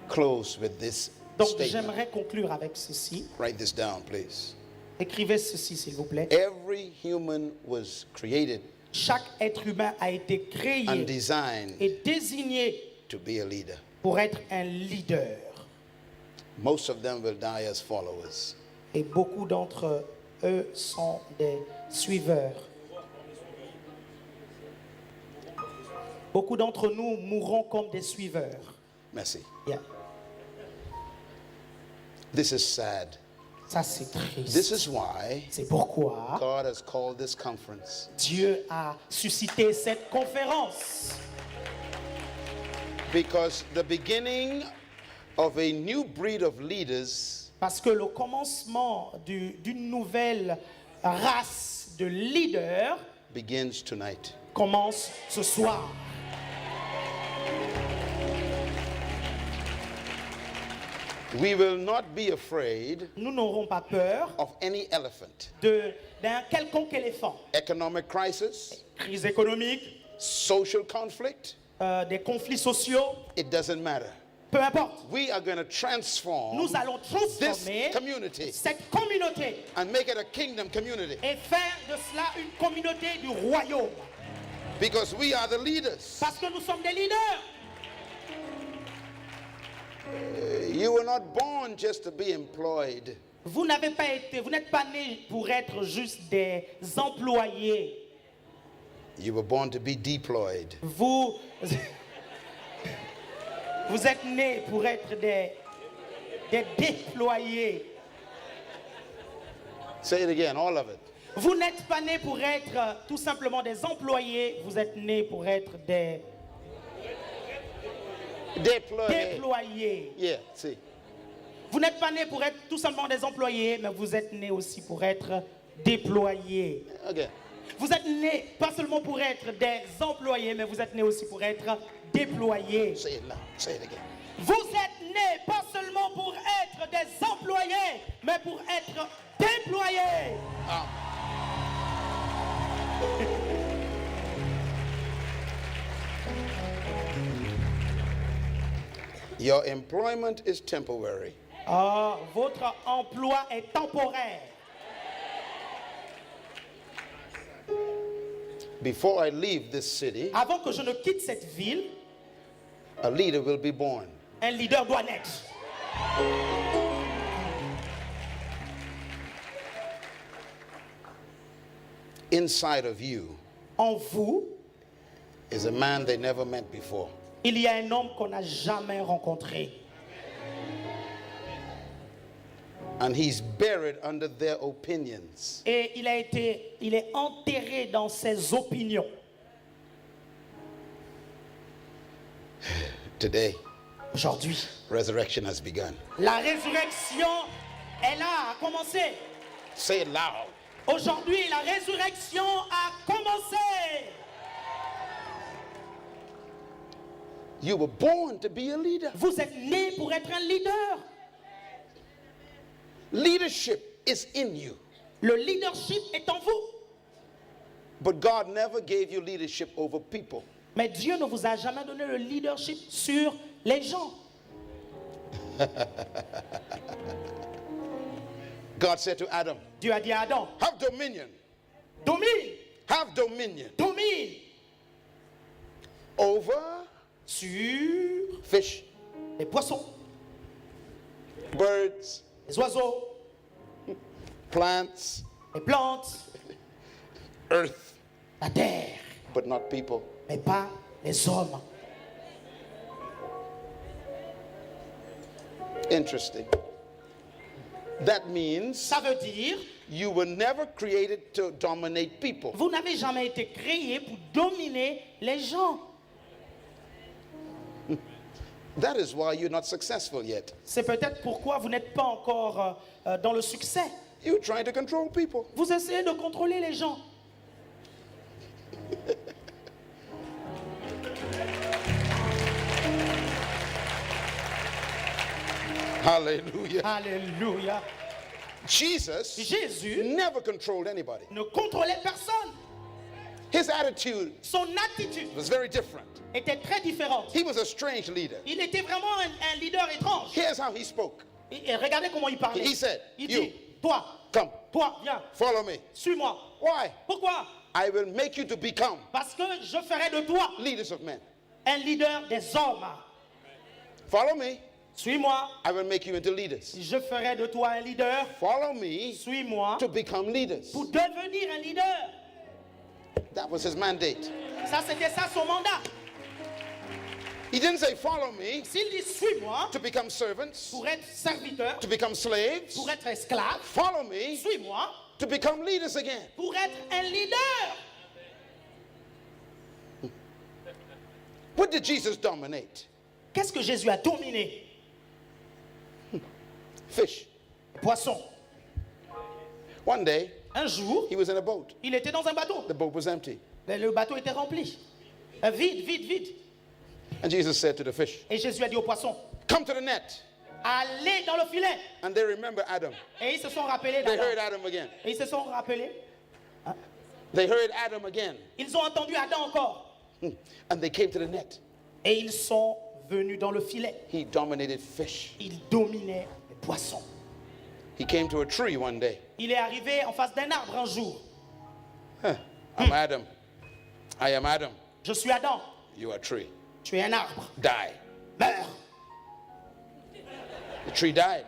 close with this Donc statement. j'aimerais conclure avec ceci. Write this down, please. Écrivez ceci s'il vous plaît. Every human was created Chaque être humain a été and créé designed et désigné to be a leader. pour être un leader. Most of them will die as followers. Et beaucoup d'entre eux sont des suiveurs. Beaucoup d'entre nous mourront comme des suiveurs. Merci. Yeah. This is sad. Ça c'est triste. This is why C'est pourquoi God has called this conference Dieu a suscité cette conférence. because the beginning of a new breed of leaders Parce que le commencement d'une nouvelle race de leaders begins tonight. commence ce soir. We will not be afraid Nous n'aurons pas peur of any elephant. d'un quelconque éléphant. Economic crisis, Crise économique, social conflict, des conflits sociaux, it doesn't matter. peu importe. we are going to transform Nous allons this transformer community cette communauté and make it a kingdom community et faire de cela une communauté du royaume. because we are the leaders. Parce que nous sommes des leaders. You were not born just to be employed. Vous n'êtes pas nés pour être juste des employés. You were born to be deployed. Vous êtes nés pour être des déployés. Say it again, all of it. Vous n'êtes pas nés pour être tout simplement des employés, vous êtes nés pour être des déployés. Yeah, see. Vous n'êtes pas nés pour être tout simplement des employés, mais vous êtes nés aussi pour être déployés. Again. Vous êtes nés pas seulement pour être des employés, mais vous êtes nés aussi pour être déployés. Say it now. Say it again. Vous êtes nés pas seulement pour être des employés, mais pour être déployés. Your employment is temporary. Ah, votre emploi est temporaire. Before I leave this city, Avant que je ne quitte cette ville, a leader will be born. un leader doit naître. Inside of you En vous, is a man they never met before. il y a un homme qu'on n'a jamais rencontré. And he's buried under their opinions. Et il est enterré dans ses opinions. Today, Aujourd'hui, resurrection has begun. la résurrection est là, a commencé. Say it loud. Aujourd'hui, la résurrection a commencé. You were born to be a leader. Vous êtes né pour être un leader. Leadership is in you. Le leadership est en vous. But God never gave you leadership over people. Mais Dieu ne vous a jamais donné le leadership sur les gens. God said to Adam, Dieu a dit à Adam, have dominion. domine, Have dominion domine over sur fish, les poissons, birds, les oiseaux, plants, les plantes, earth, la terre, but not people. mais pas les hommes. Interesting. That means Ça veut dire, you were never created to dominate people. vous n'avez jamais été créé pour dominer les gens. That is why you're not successful yet. C'est peut-être pourquoi vous n'êtes pas encore dans le succès. You're trying to control people. Vous essayez de contrôler les gens. Hallelujah. Alléluia. Jesus Jésus never controlled anybody. ne contrôlait personne. His attitude Son attitude was very different. était très différente. He was a strange leader. Il était vraiment un leader étrange. Here's how he spoke. Et regardez comment il parlait. He said, Il "You, dit, toi, come, viens, follow me." suis-moi. Why? Pourquoi? I will make you to become Parce que je ferai de toi leaders of men. un leader des hommes. Follow me. Suis-moi. I will make you into leaders. Je ferai de toi un leader. Follow me Suis-moi to become leaders. pour devenir un leader. That was his mandate. Ça, c'était ça son mandat. He didn't say, follow me S'il dit suis-moi to become servants, pour être serviteur, to become slaves. pour être esclave, Follow me suis-moi to become leaders again. pour être un leader. What did Jesus dominate? Qu'est-ce que Jésus a dominé? Fish. Poisson. One day, Un jour, he was in a boat. il était dans un bateau. The boat was empty. Mais le bateau était rempli. Vide, vide, vide. And Jesus said to the fish, Et Jésus a dit au poisson, come to the net. allez dans le filet. And they remember Adam. Et ils se sont rappelés They d'Adam. heard Adam again. Et ils se sont rappelés. They heard Adam again. Ils ont entendu Adam encore. And they came to the net. Et ils sont venu dans le filet. He dominated fish. Il dominait les poissons. He came to a tree one day. Il est arrivé en face d'un arbre un jour. I'm Adam. I am Adam. Je suis Adam. You are a tree. Tu es un arbre. Die. Meurs. The tree died.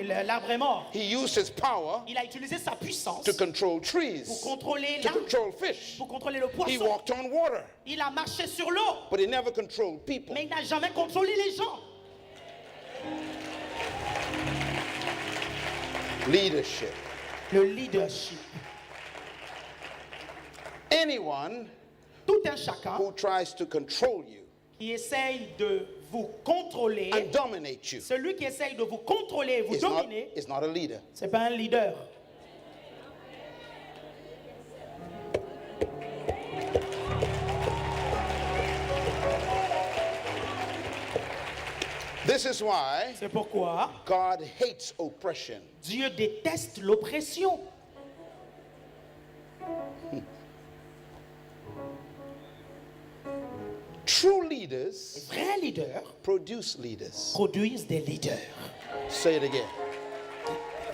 Et l'arbre est mort. He used his power Il a utilisé sa puissance to control pour trees, contrôler to l'arbre, control fish. pour contrôler le He poisson. walked on water, Il a marché sur l'eau, but he never controlled people. mais il n'a jamais contrôlé les gens. Leadership. Le leadership. Anyone Tout un chacun who tries to control you qui essaye de vous contrôler, and dominate you celui qui essaye de vous contrôler et vous dominer, is not a leader. c'est pas un leader. This is why C'est pourquoi God hates oppression. Dieu déteste l'oppression. True Les leaders vrais leaders produce leaders. produisent des leaders. Say it again.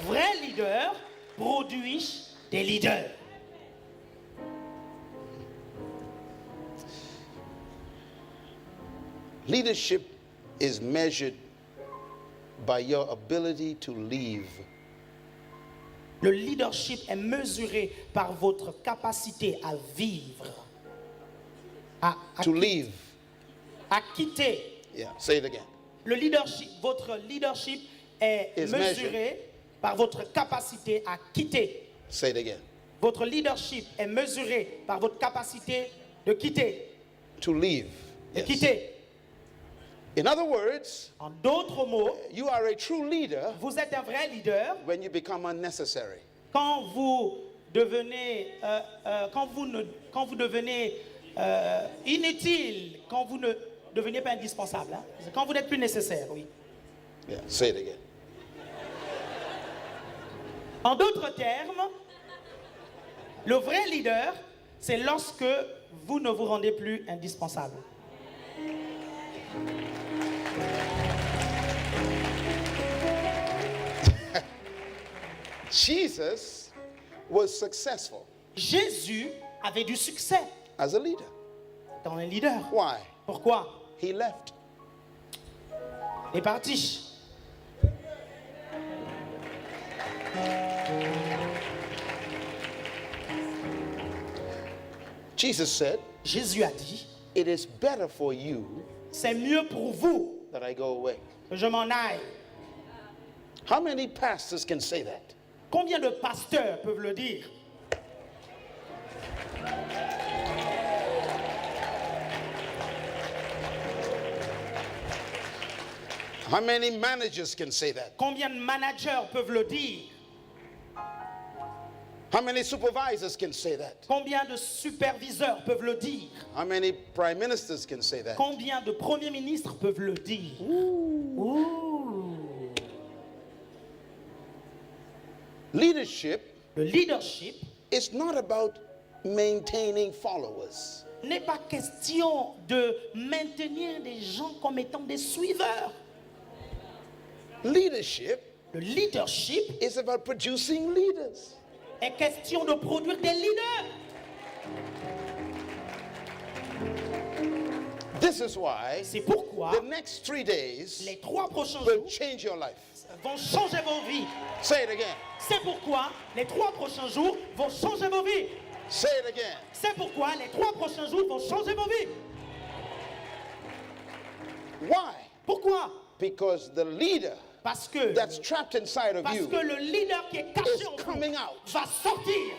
Vrais leaders produisent des leaders. Leadership is measured by your ability to leave. Le leadership est mesuré par votre capacité à vivre, à To leave. à quitter. Yeah, say it again. Le leadership, votre leadership est Is mesuré par votre capacité à quitter. Say it again. Votre leadership est mesuré par votre capacité de quitter. To leave. De Yes. quitter. In other words, En d'autres mots, you are a true leader vous êtes un vrai leader when you become unnecessary. quand vous devenez, quand vous devenez inutile, quand vous ne devenez pas indispensable, hein. Quand vous n'êtes plus nécessaire, oui. Yeah, say it again. En d'autres termes, le vrai leader, c'est lorsque vous ne vous rendez plus indispensable. Jesus was successful Jésus avait du succès as a leader. dans un leader. Why? Pourquoi? He left. Il est parti. Jesus said, Jésus a dit, it is better for you c'est mieux pour vous that I go away. que je m'en aille. How many pastors can say that? Combien de pasteurs peuvent le dire? How many managers can say that? Combien de managers peuvent le dire? How many supervisors can say that? Combien de superviseurs peuvent le dire? How many prime ministers can say that? Combien de premiers ministres peuvent le dire? Ouh. Leadership Le leadership is not about maintaining followers. n'est pas question de maintenir des gens comme étant des suiveurs. Leadership Le leadership is about producing leaders. est question de produire des leaders. This is why C'est pourquoi the next 3 days les 3 prochains will jours change your life. vont changer vos vies. Say it again. C'est pourquoi les 3 prochains jours vont changer vos vies. Say it again. C'est pourquoi les 3 prochains jours vont changer vos vies. Why? Pourquoi? Because the leader Parce que, that's trapped inside of you, le leader qui est caché is en vous coming out. va sortir.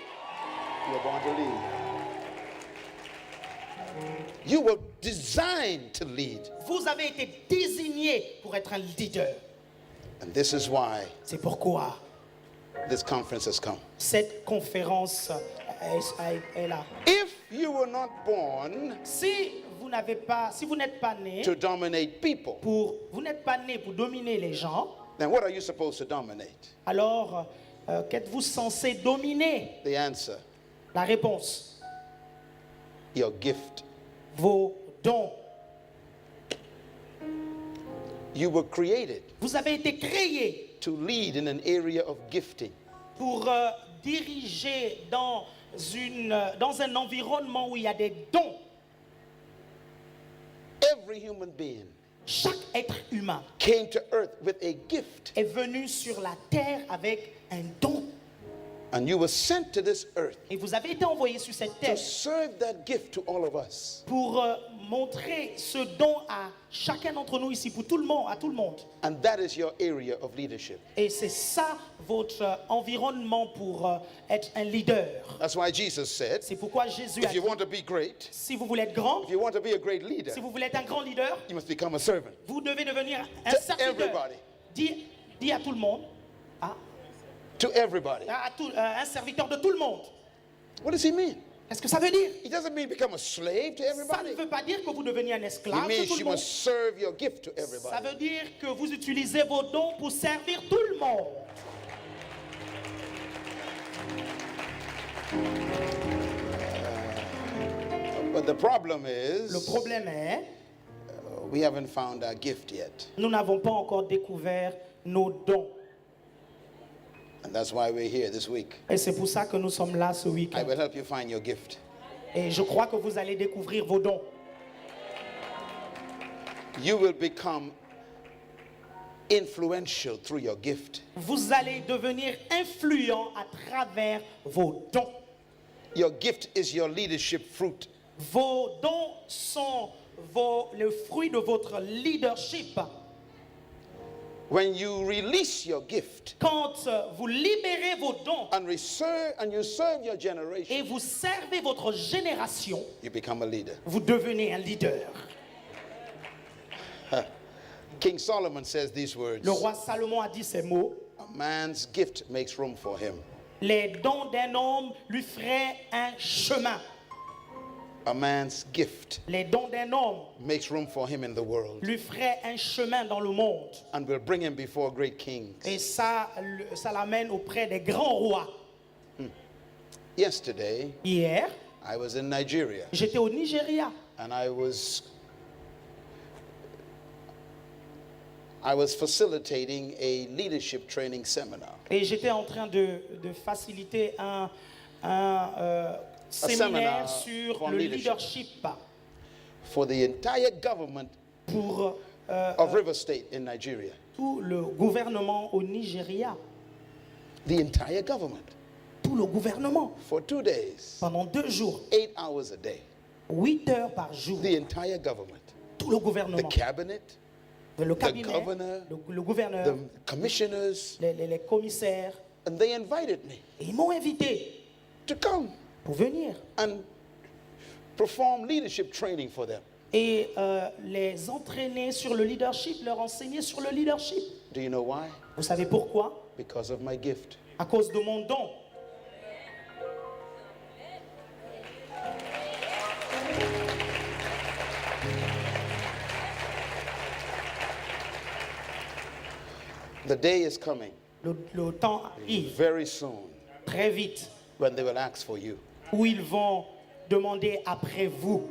You're born to lead. You were designed to lead. Vous avez été désigné pour être un leader. And this is why C'est pourquoi this conference has come. cette conférence est là. If you were not born Si vous n'êtes pas né to dominate people, vous n'êtes pas né pour dominer les gens, then what are you supposed to dominate? alors qu'êtes-vous censé dominer? The answer, La réponse, your gift. vos dons. You were created Vous avez été créé to lead in an area of gifting. pour diriger dans un environnement où il y a des dons. Every human being Chaque être humain came to earth with a gift, est venu sur la terre avec un don. and you were sent to this earth Et vous avez été envoyé sur cette to terre serve that gift to all of us. pour montrer ce don à chacun d'entre nous ici, pour tout le monde, à tout le monde. And that is your area of leadership. Et c'est ça votre environnement pour être un leader. That's why Jesus said, C'est pourquoi Jésus a if you dit, want to be great, si vous voulez être grand, if you want to be a great leader, si vous voulez être un grand leader, you must become a servant. vous devez devenir un To serviteur. everybody. Dis à tout le monde, To everybody. un serviteur de tout le monde. What does he mean? Qu'est-ce que ça veut dire? He doesn't mean become a slave to Ça everybody. ne veut pas dire que vous deveniez un He esclave de means tout le you monde. must serve your gift to Ça everybody. veut dire que vous utilisez vos dons pour servir tout le monde. But the problem Le is, problème est, we haven't found our gift yet. nous n'avons pas encore découvert nos dons. And that's why we're here this week. Et c'est pour ça que nous sommes là ce I week-end. will help you find your gift. Et je crois que vous allez découvrir vos dons. You will become influential through your gift. Vous allez devenir influent à travers vos dons. Your gift is your leadership fruit. Vos dons sont le fruit de votre leadership. When you release your gift Quand vous libérez vos dons and you serve your generation, et vous servez votre génération, you become a leader. vous devenez un leader. King Solomon says these words: Le roi Salomon a dit ces mots. a man's gift makes room for him. Les dons d'un homme lui feraient un chemin. A man's gift Les dons d'un homme makes room for him in the world lui feraient un chemin dans le monde. and will bring him before great kings. Et ça l'amène auprès des grands rois. Yesterday, Hier, I was in Nigeria j'étais au Nigeria. and I was facilitating a leadership training seminar. Et j'étais en train de faciliter un séminaire seminar sur on le leadership. leadership For the entire government pour of River State in Nigeria. tout le gouvernement au Nigeria. The entire government. Tout le gouvernement. For 2 days, Pendant 2 jours, 8 hours a day. 8 heures par jour. The entire government. Tout le The gouvernement. cabinet, Le cabinet, governor, le gouverneur, the commissioners, les commissaires. and they invited me Et ils m'ont invité to come pour venir and perform leadership training for them. et les entraîner sur le leadership, leur enseigner sur le leadership. Do you know why? Vous savez pourquoi? Because of my gift. À cause de mon don. The day is coming Le temps arrive very soon très vite when they will ask for you. où ils vont demander après vous.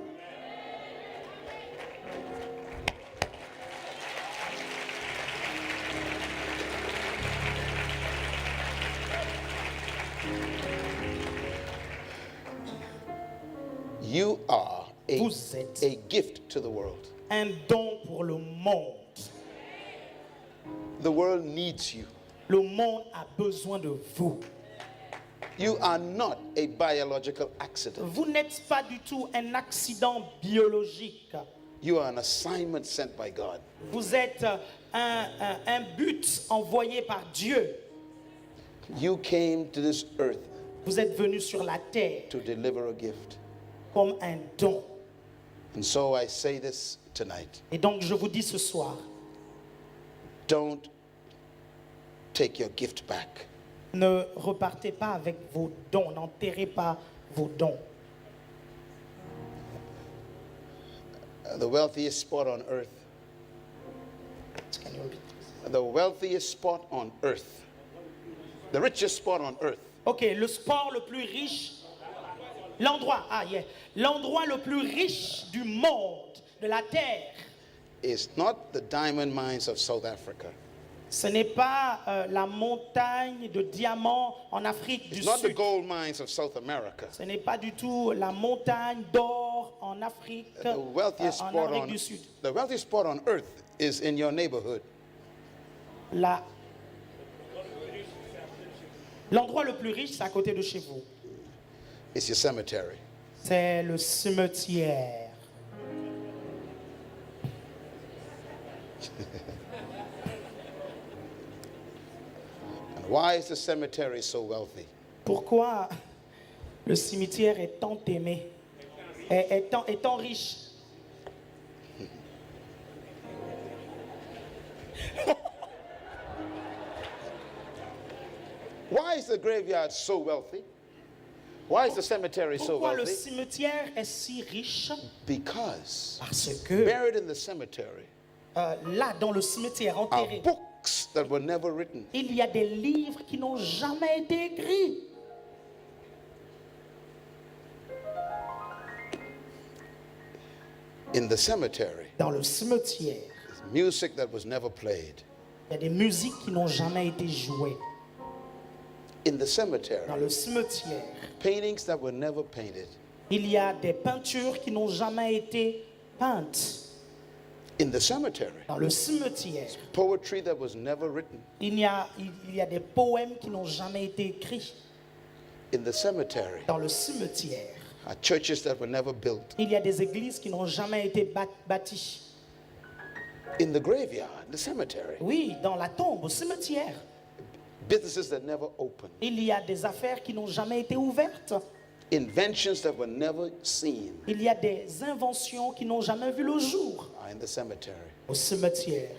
You are Vous êtes a gift to the world. un don pour le monde. The world needs you. Le monde a besoin de vous. You are not a biological accident. Vous n'êtes pas du tout un accident biologique. You are an assignment sent by God. Vous êtes un but envoyé par Dieu. You came to this earth Vous êtes venu sur la terre to deliver a gift. comme un don. And so I say this tonight. Et donc je vous dis ce soir, Don't take your gift back. ne repartez pas avec vos dons, n'enterrez pas vos dons. The wealthiest spot on earth. The wealthiest spot on earth. The richest spot on earth Ok, le sport le plus riche, l'endroit le plus riche du monde, de la terre, is not the diamond mines of South Africa. Ce n'est pas la montagne de diamants en Afrique du It's not the Sud. gold mines of South America. Ce n'est pas du tout la montagne d'or en Afrique, The wealthiest en spot Amérique on du Sud. the wealthiest spot on earth is in your neighborhood. L'endroit le plus riche, c'est à côté de chez vous. It's your cemetery. C'est le cimetière. And why is the cemetery so wealthy? Pourquoi le cimetière est tant aimé, est tant riche? Why is the graveyard so wealthy? Why is the cemetery so Pourquoi le wealthy? cimetière est si riche? Because Parce que buried in the cemetery là, dans le cimetière are enterré, books that were never written. il y a des livres qui n'ont jamais été écrits. In the cemetery, Dans le cimetière, music that was never played. il y a des musiques qui n'ont jamais été jouées. In the cemetery, Dans le cimetière, paintings that were never painted. il y a des peintures qui n'ont jamais été peintes. In the cemetery, Dans le cimetière, poetry that was never written. il y a des poèmes qui n'ont jamais été écrits. In the cemetery, Dans le cimetière, are churches that were never built. il y a des églises qui n'ont jamais été bâties. In the graveyard, the cemetery, Oui, dans la tombe, au cimetière, businesses that never opened. il y a des affaires qui n'ont jamais été ouvertes. Inventions that were never seen Il y a des inventions qui n'ont jamais vu le jour. are in the cemetery. Au cimetière,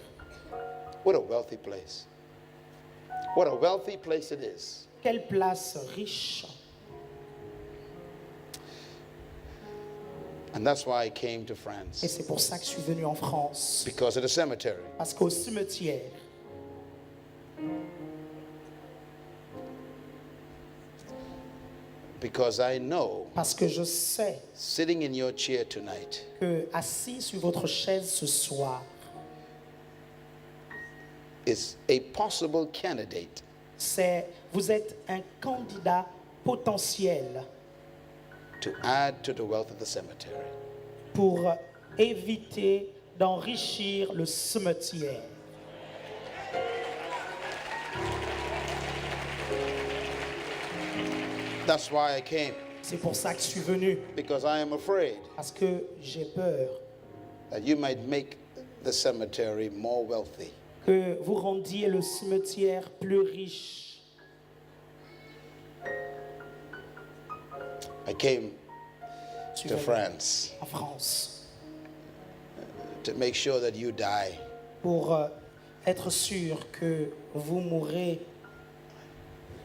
What a wealthy place. What a wealthy place it is. quelle place riche. And that's why I came to Et France. c'est pour ça que je suis venu en France. Because of the cemetery. Parce qu'au cimetière, Because I know, parce que je sais sitting in your chair tonight, que assis sur votre chaise ce soir, is a possible candidate vous êtes un candidat potentiel to add to the wealth of the cemetery. pour éviter d'enrichir le cimetière. That's why I came. C'est pour ça que je suis venu, Because I am afraid parce que j'ai peur that you might make the cemetery more wealthy. que vous rendiez le cimetière plus riche. I came Je suis to venu France en France to make sure that you die pour être sûr que vous mourrez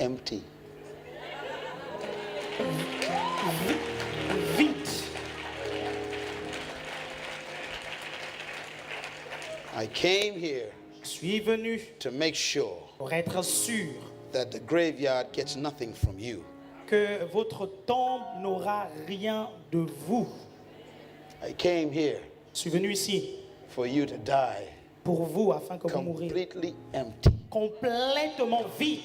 empty. vite. I came here Je suis venu to make sure pour être sûr that the graveyard gets nothing from you. que votre tombe n'aura rien de vous. I came here Je suis venu ici for you to die pour vous afin que vous mouriez completely empty. complètement vide.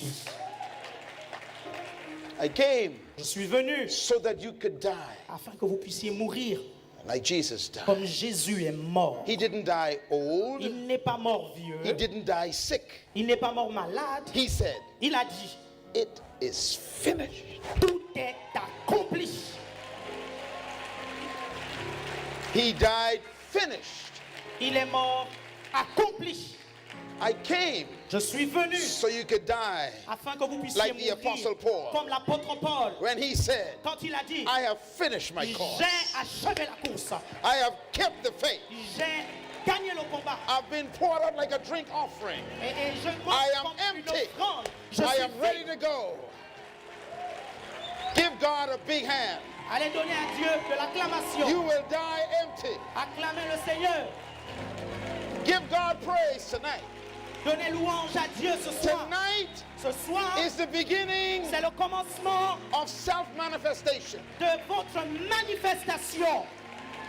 I came Je suis venu so that you could die afin que vous puissiez mourir like Jesus died. comme Jésus est mort. He didn't die old. Il n'est pas mort He vieux, didn't die sick. il n'est pas mort malade. He said, Il a dit, it is finished. tout est accompli. He died finished. Il est mort accompli. I came Je suis venu so you could die. afin que vous puissiez Like the Apostle mourir Paul. comme l'apôtre Paul. When he said, Quand il a dit, I have finished my course. j'ai achevé la course, I have kept the faith. j'ai gagné le combat. I've been poured out like a drink offering. Et je I mange am comme une empty. offrande. Je I suis am ready vide. to go. Give God a big hand. Allez donner à Dieu de l'acclamation. You will die empty. Acclamez le Seigneur. Give God praise tonight. Donnez louange à Dieu ce soir. Tonight Ce soir, is the beginning c'est le commencement of self-manifestation. de votre manifestation.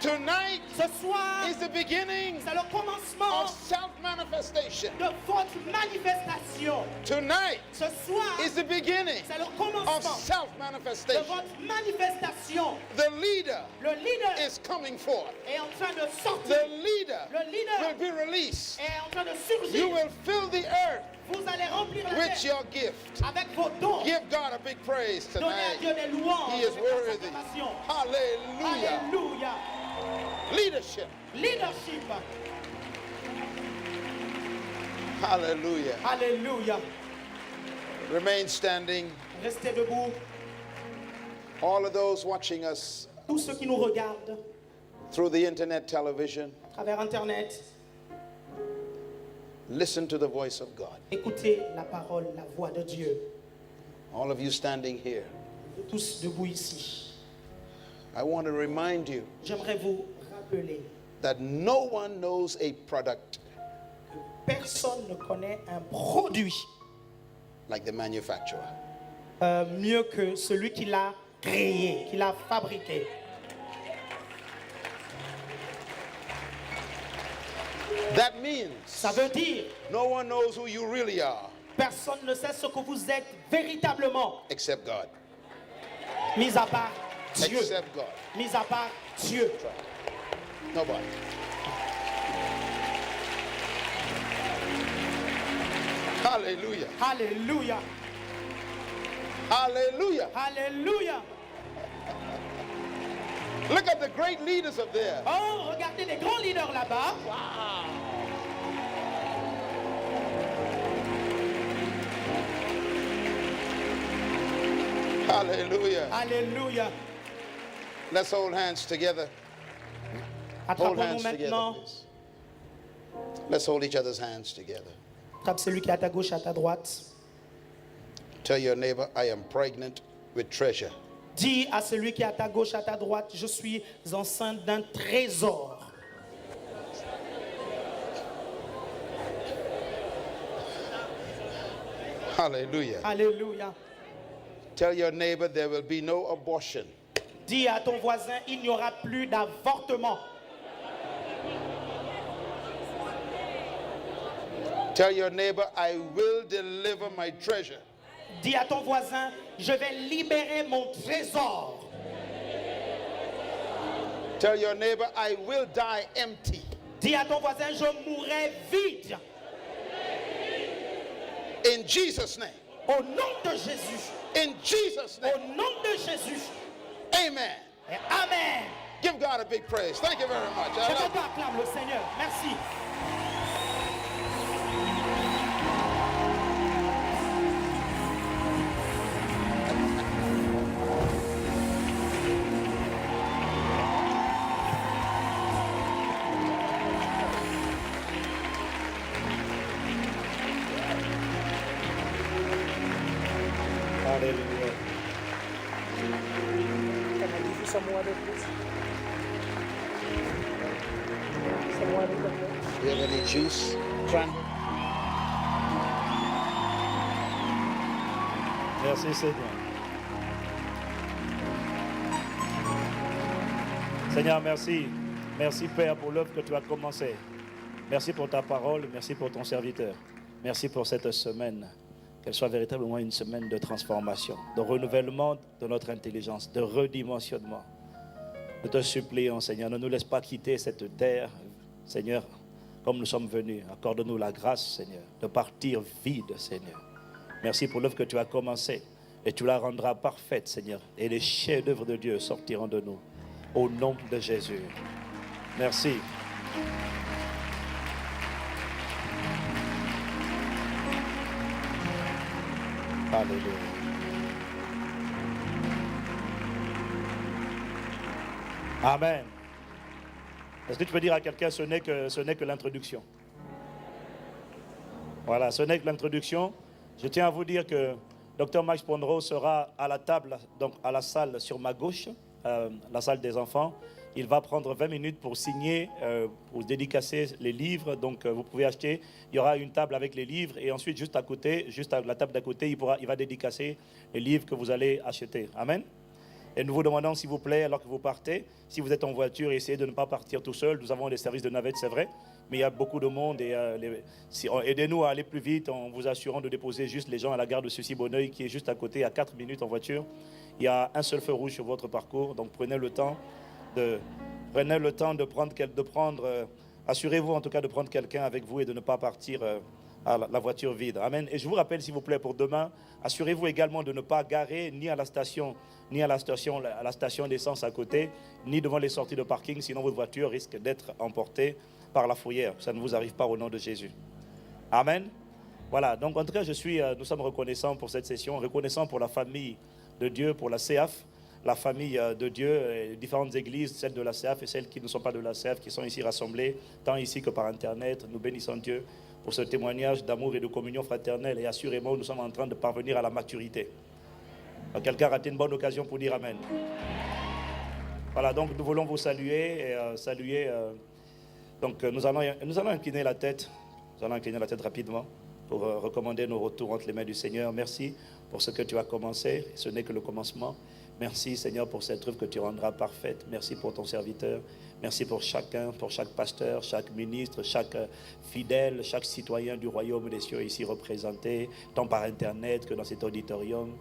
Tonight Ce soir, is the beginning c'est le commencement of self-manifestation. de votre manifestation. Tonight Ce soir, is the beginning c'est le of commencement de self-manifestation. votre manifestation. The leader Le leader is coming forth. est en train de sortir. The leader Le leader will be released. est en train de You surgir. will fill the earth Vous allez remplir la with terre your gift. avec vos dons. Give God a big praise Donnez à Dieu tonight. des louanges. He is avec worthy. acclamation. Hallelujah. Alléluia. Leadership. Leadership. Hallelujah. Alléluia. Remain standing. Restez debout. All of those watching us Tous ceux qui nous regardent through the internet television, à travers Internet, listen to the voice of God. écoutez la parole, la voix de Dieu. All of you standing here, Tous debout ici. I want to remind you J'aimerais vous rappeler that no one knows a product que personne ne connaît un produit like the manufacturer. mieux que celui qui l'a créé, qui l'a fabriqué. That means Ça veut dire no one knows who you really are personne ne sait ce que vous êtes véritablement, except God. mis à part Dieu. Except God. Mis à part Dieu. Nobody. Hallelujah. Alléluia. Hallelujah. Alléluia. Look at the great leaders up there. Oh, regardez les grands leaders là-bas. Hallelujah. Alléluia. Let's hold hands together. Hold Attrapons-nous hands together, maintenant. please. Let's hold each other's hands together. Attrape celui qui est à ta gauche, à ta droite. Tell your neighbor, I am pregnant with treasure. Dis à celui qui est à ta gauche, à ta droite, je suis enceinte d'un trésor. Hallelujah. Alléluia. Tell your neighbor there will be no abortion. Dis à ton voisin, il n'y aura plus d'avortement. Tell your neighbor, I will deliver my treasure. Dis à ton voisin, je vais libérer mon trésor. Tell your neighbor, I will die empty. Dis à ton voisin, je mourrai vide. In Jesus' name. Au nom de Jésus. In Jesus' name. Au nom de Jésus. Amen. Et amen. Give God a big praise. Thank you very much. I Je love te acclame le Seigneur. Merci. Hallelujah. Can I give you some water, please? Some water, please. Do you have any juice? Cranberry? Merci Seigneur. Seigneur, merci. Merci Père pour l'œuvre que tu as commencée. Merci pour ta parole, merci pour ton serviteur. Merci pour cette semaine. Qu'elle soit véritablement une semaine de transformation, de renouvellement de notre intelligence, de redimensionnement. Nous te supplions, Seigneur, ne nous laisse pas quitter cette terre, Seigneur, comme nous sommes venus. Accorde-nous la grâce, Seigneur, de partir vide, Seigneur. Merci pour l'œuvre que tu as commencée et tu la rendras parfaite, Seigneur. Et les chefs-d'œuvre de Dieu sortiront de nous. Au nom de Jésus. Merci. Alléluia. Amen. Est-ce que tu peux dire à quelqu'un, ce n'est que l'introduction? Voilà, ce n'est que l'introduction. Je tiens à vous dire que Dr Max Pondreau sera à la table, donc à la salle sur ma gauche, la salle des enfants. Il va prendre 20 minutes pour signer, pour dédicacer les livres. Donc vous pouvez acheter. Il y aura une table avec les livres et ensuite juste à côté, juste à la table d'à côté, il va dédicacer les livres que vous allez acheter. Amen. Et nous vous demandons, s'il vous plaît, alors que vous partez, si vous êtes en voiture, essayez de ne pas partir tout seul. Nous avons des services de navette, c'est vrai, mais il y a beaucoup de monde. Et aidez-nous à aller plus vite en vous assurant de déposer juste les gens à la gare de Sucy-Bonneuil, qui est juste à côté, à 4 minutes en voiture. Il y a un seul feu rouge sur votre parcours, donc prenez le temps de prendre, assurez-vous en tout cas de prendre quelqu'un avec vous et de ne pas partir à la voiture vide. Amen. Et je vous rappelle, s'il vous plaît, pour demain, assurez-vous également de ne pas garer ni à la station d'essence à côté, ni devant les sorties de parking, sinon votre voiture risque d'être emportée par la fourrière. Ça ne vous arrive pas au nom de Jésus. Amen. Voilà, donc en tout cas, nous sommes reconnaissants pour cette session, reconnaissants pour la famille de Dieu, pour la CEAF, la famille de Dieu, les différentes églises, celles de la CEAF et celles qui ne sont pas de la CEAF, qui sont ici rassemblées, tant ici que par Internet. Nous bénissons Dieu pour ce témoignage d'amour et de communion fraternelle. Et assurément, nous sommes en train de parvenir à la maturité. Quelqu'un a raté une bonne occasion pour dire Amen. Voilà, donc nous voulons vous saluer et donc nous allons incliner la tête. Nous allons incliner la tête rapidement pour recommander nos retours entre les mains du Seigneur. Merci pour ce que tu as commencé. Ce n'est que le commencement. Merci Seigneur pour cette œuvre que tu rendras parfaite. Merci pour ton serviteur. Merci pour chacun, pour chaque pasteur, chaque ministre, chaque fidèle, chaque citoyen du royaume des cieux ici représenté, tant par Internet que dans cet auditorium.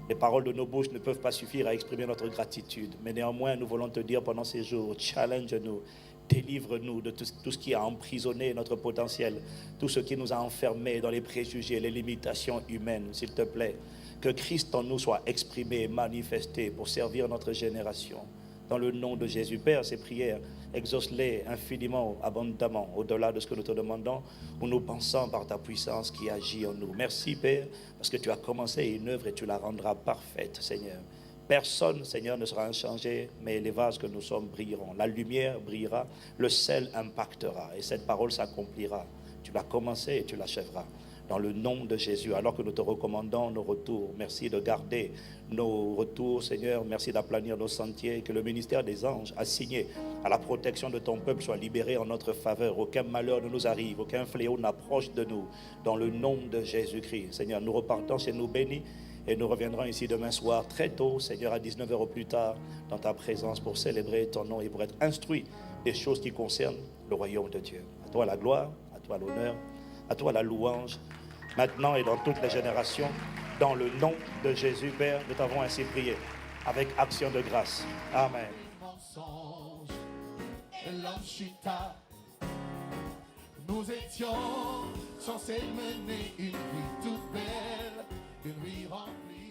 Les paroles de nos bouches ne peuvent pas suffire à exprimer notre gratitude. Mais néanmoins, nous voulons te dire pendant ces jours, challenge-nous, délivre-nous de tout ce qui a emprisonné notre potentiel, tout ce qui nous a enfermés dans les préjugés, les limitations humaines, s'il te plaît. Que Christ en nous soit exprimé et manifesté pour servir notre génération. Dans le nom de Jésus, Père, ces prières, exauce-les infiniment, abondamment, au-delà de ce que nous te demandons, où nous pensons par ta puissance qui agit en nous. Merci, Père, parce que tu as commencé une œuvre et tu la rendras parfaite, Seigneur. Personne, Seigneur, ne sera inchangé, mais les vases que nous sommes brilleront. La lumière brillera, le sel impactera, et cette parole s'accomplira. Tu l'as commencé et tu l'achèveras. Dans le nom de Jésus, alors que nous te recommandons nos retours, merci de garder nos retours, Seigneur, merci d'aplanir nos sentiers, que le ministère des anges assigné à la protection de ton peuple soit libéré en notre faveur, aucun malheur ne nous arrive, aucun fléau n'approche de nous, dans le nom de Jésus-Christ. Seigneur, nous repartons chez nous bénis et nous reviendrons ici demain soir très tôt, Seigneur, à 19h au plus tard, dans ta présence pour célébrer ton nom et pour être instruit des choses qui concernent le royaume de Dieu. À toi la gloire, à toi l'honneur, à toi la louange, maintenant et dans toutes les générations, dans le nom de Jésus, Père, nous t'avons ainsi prié, avec action de grâce. Amen. Nous étions censés mener une vie toute belle, une vie remplie.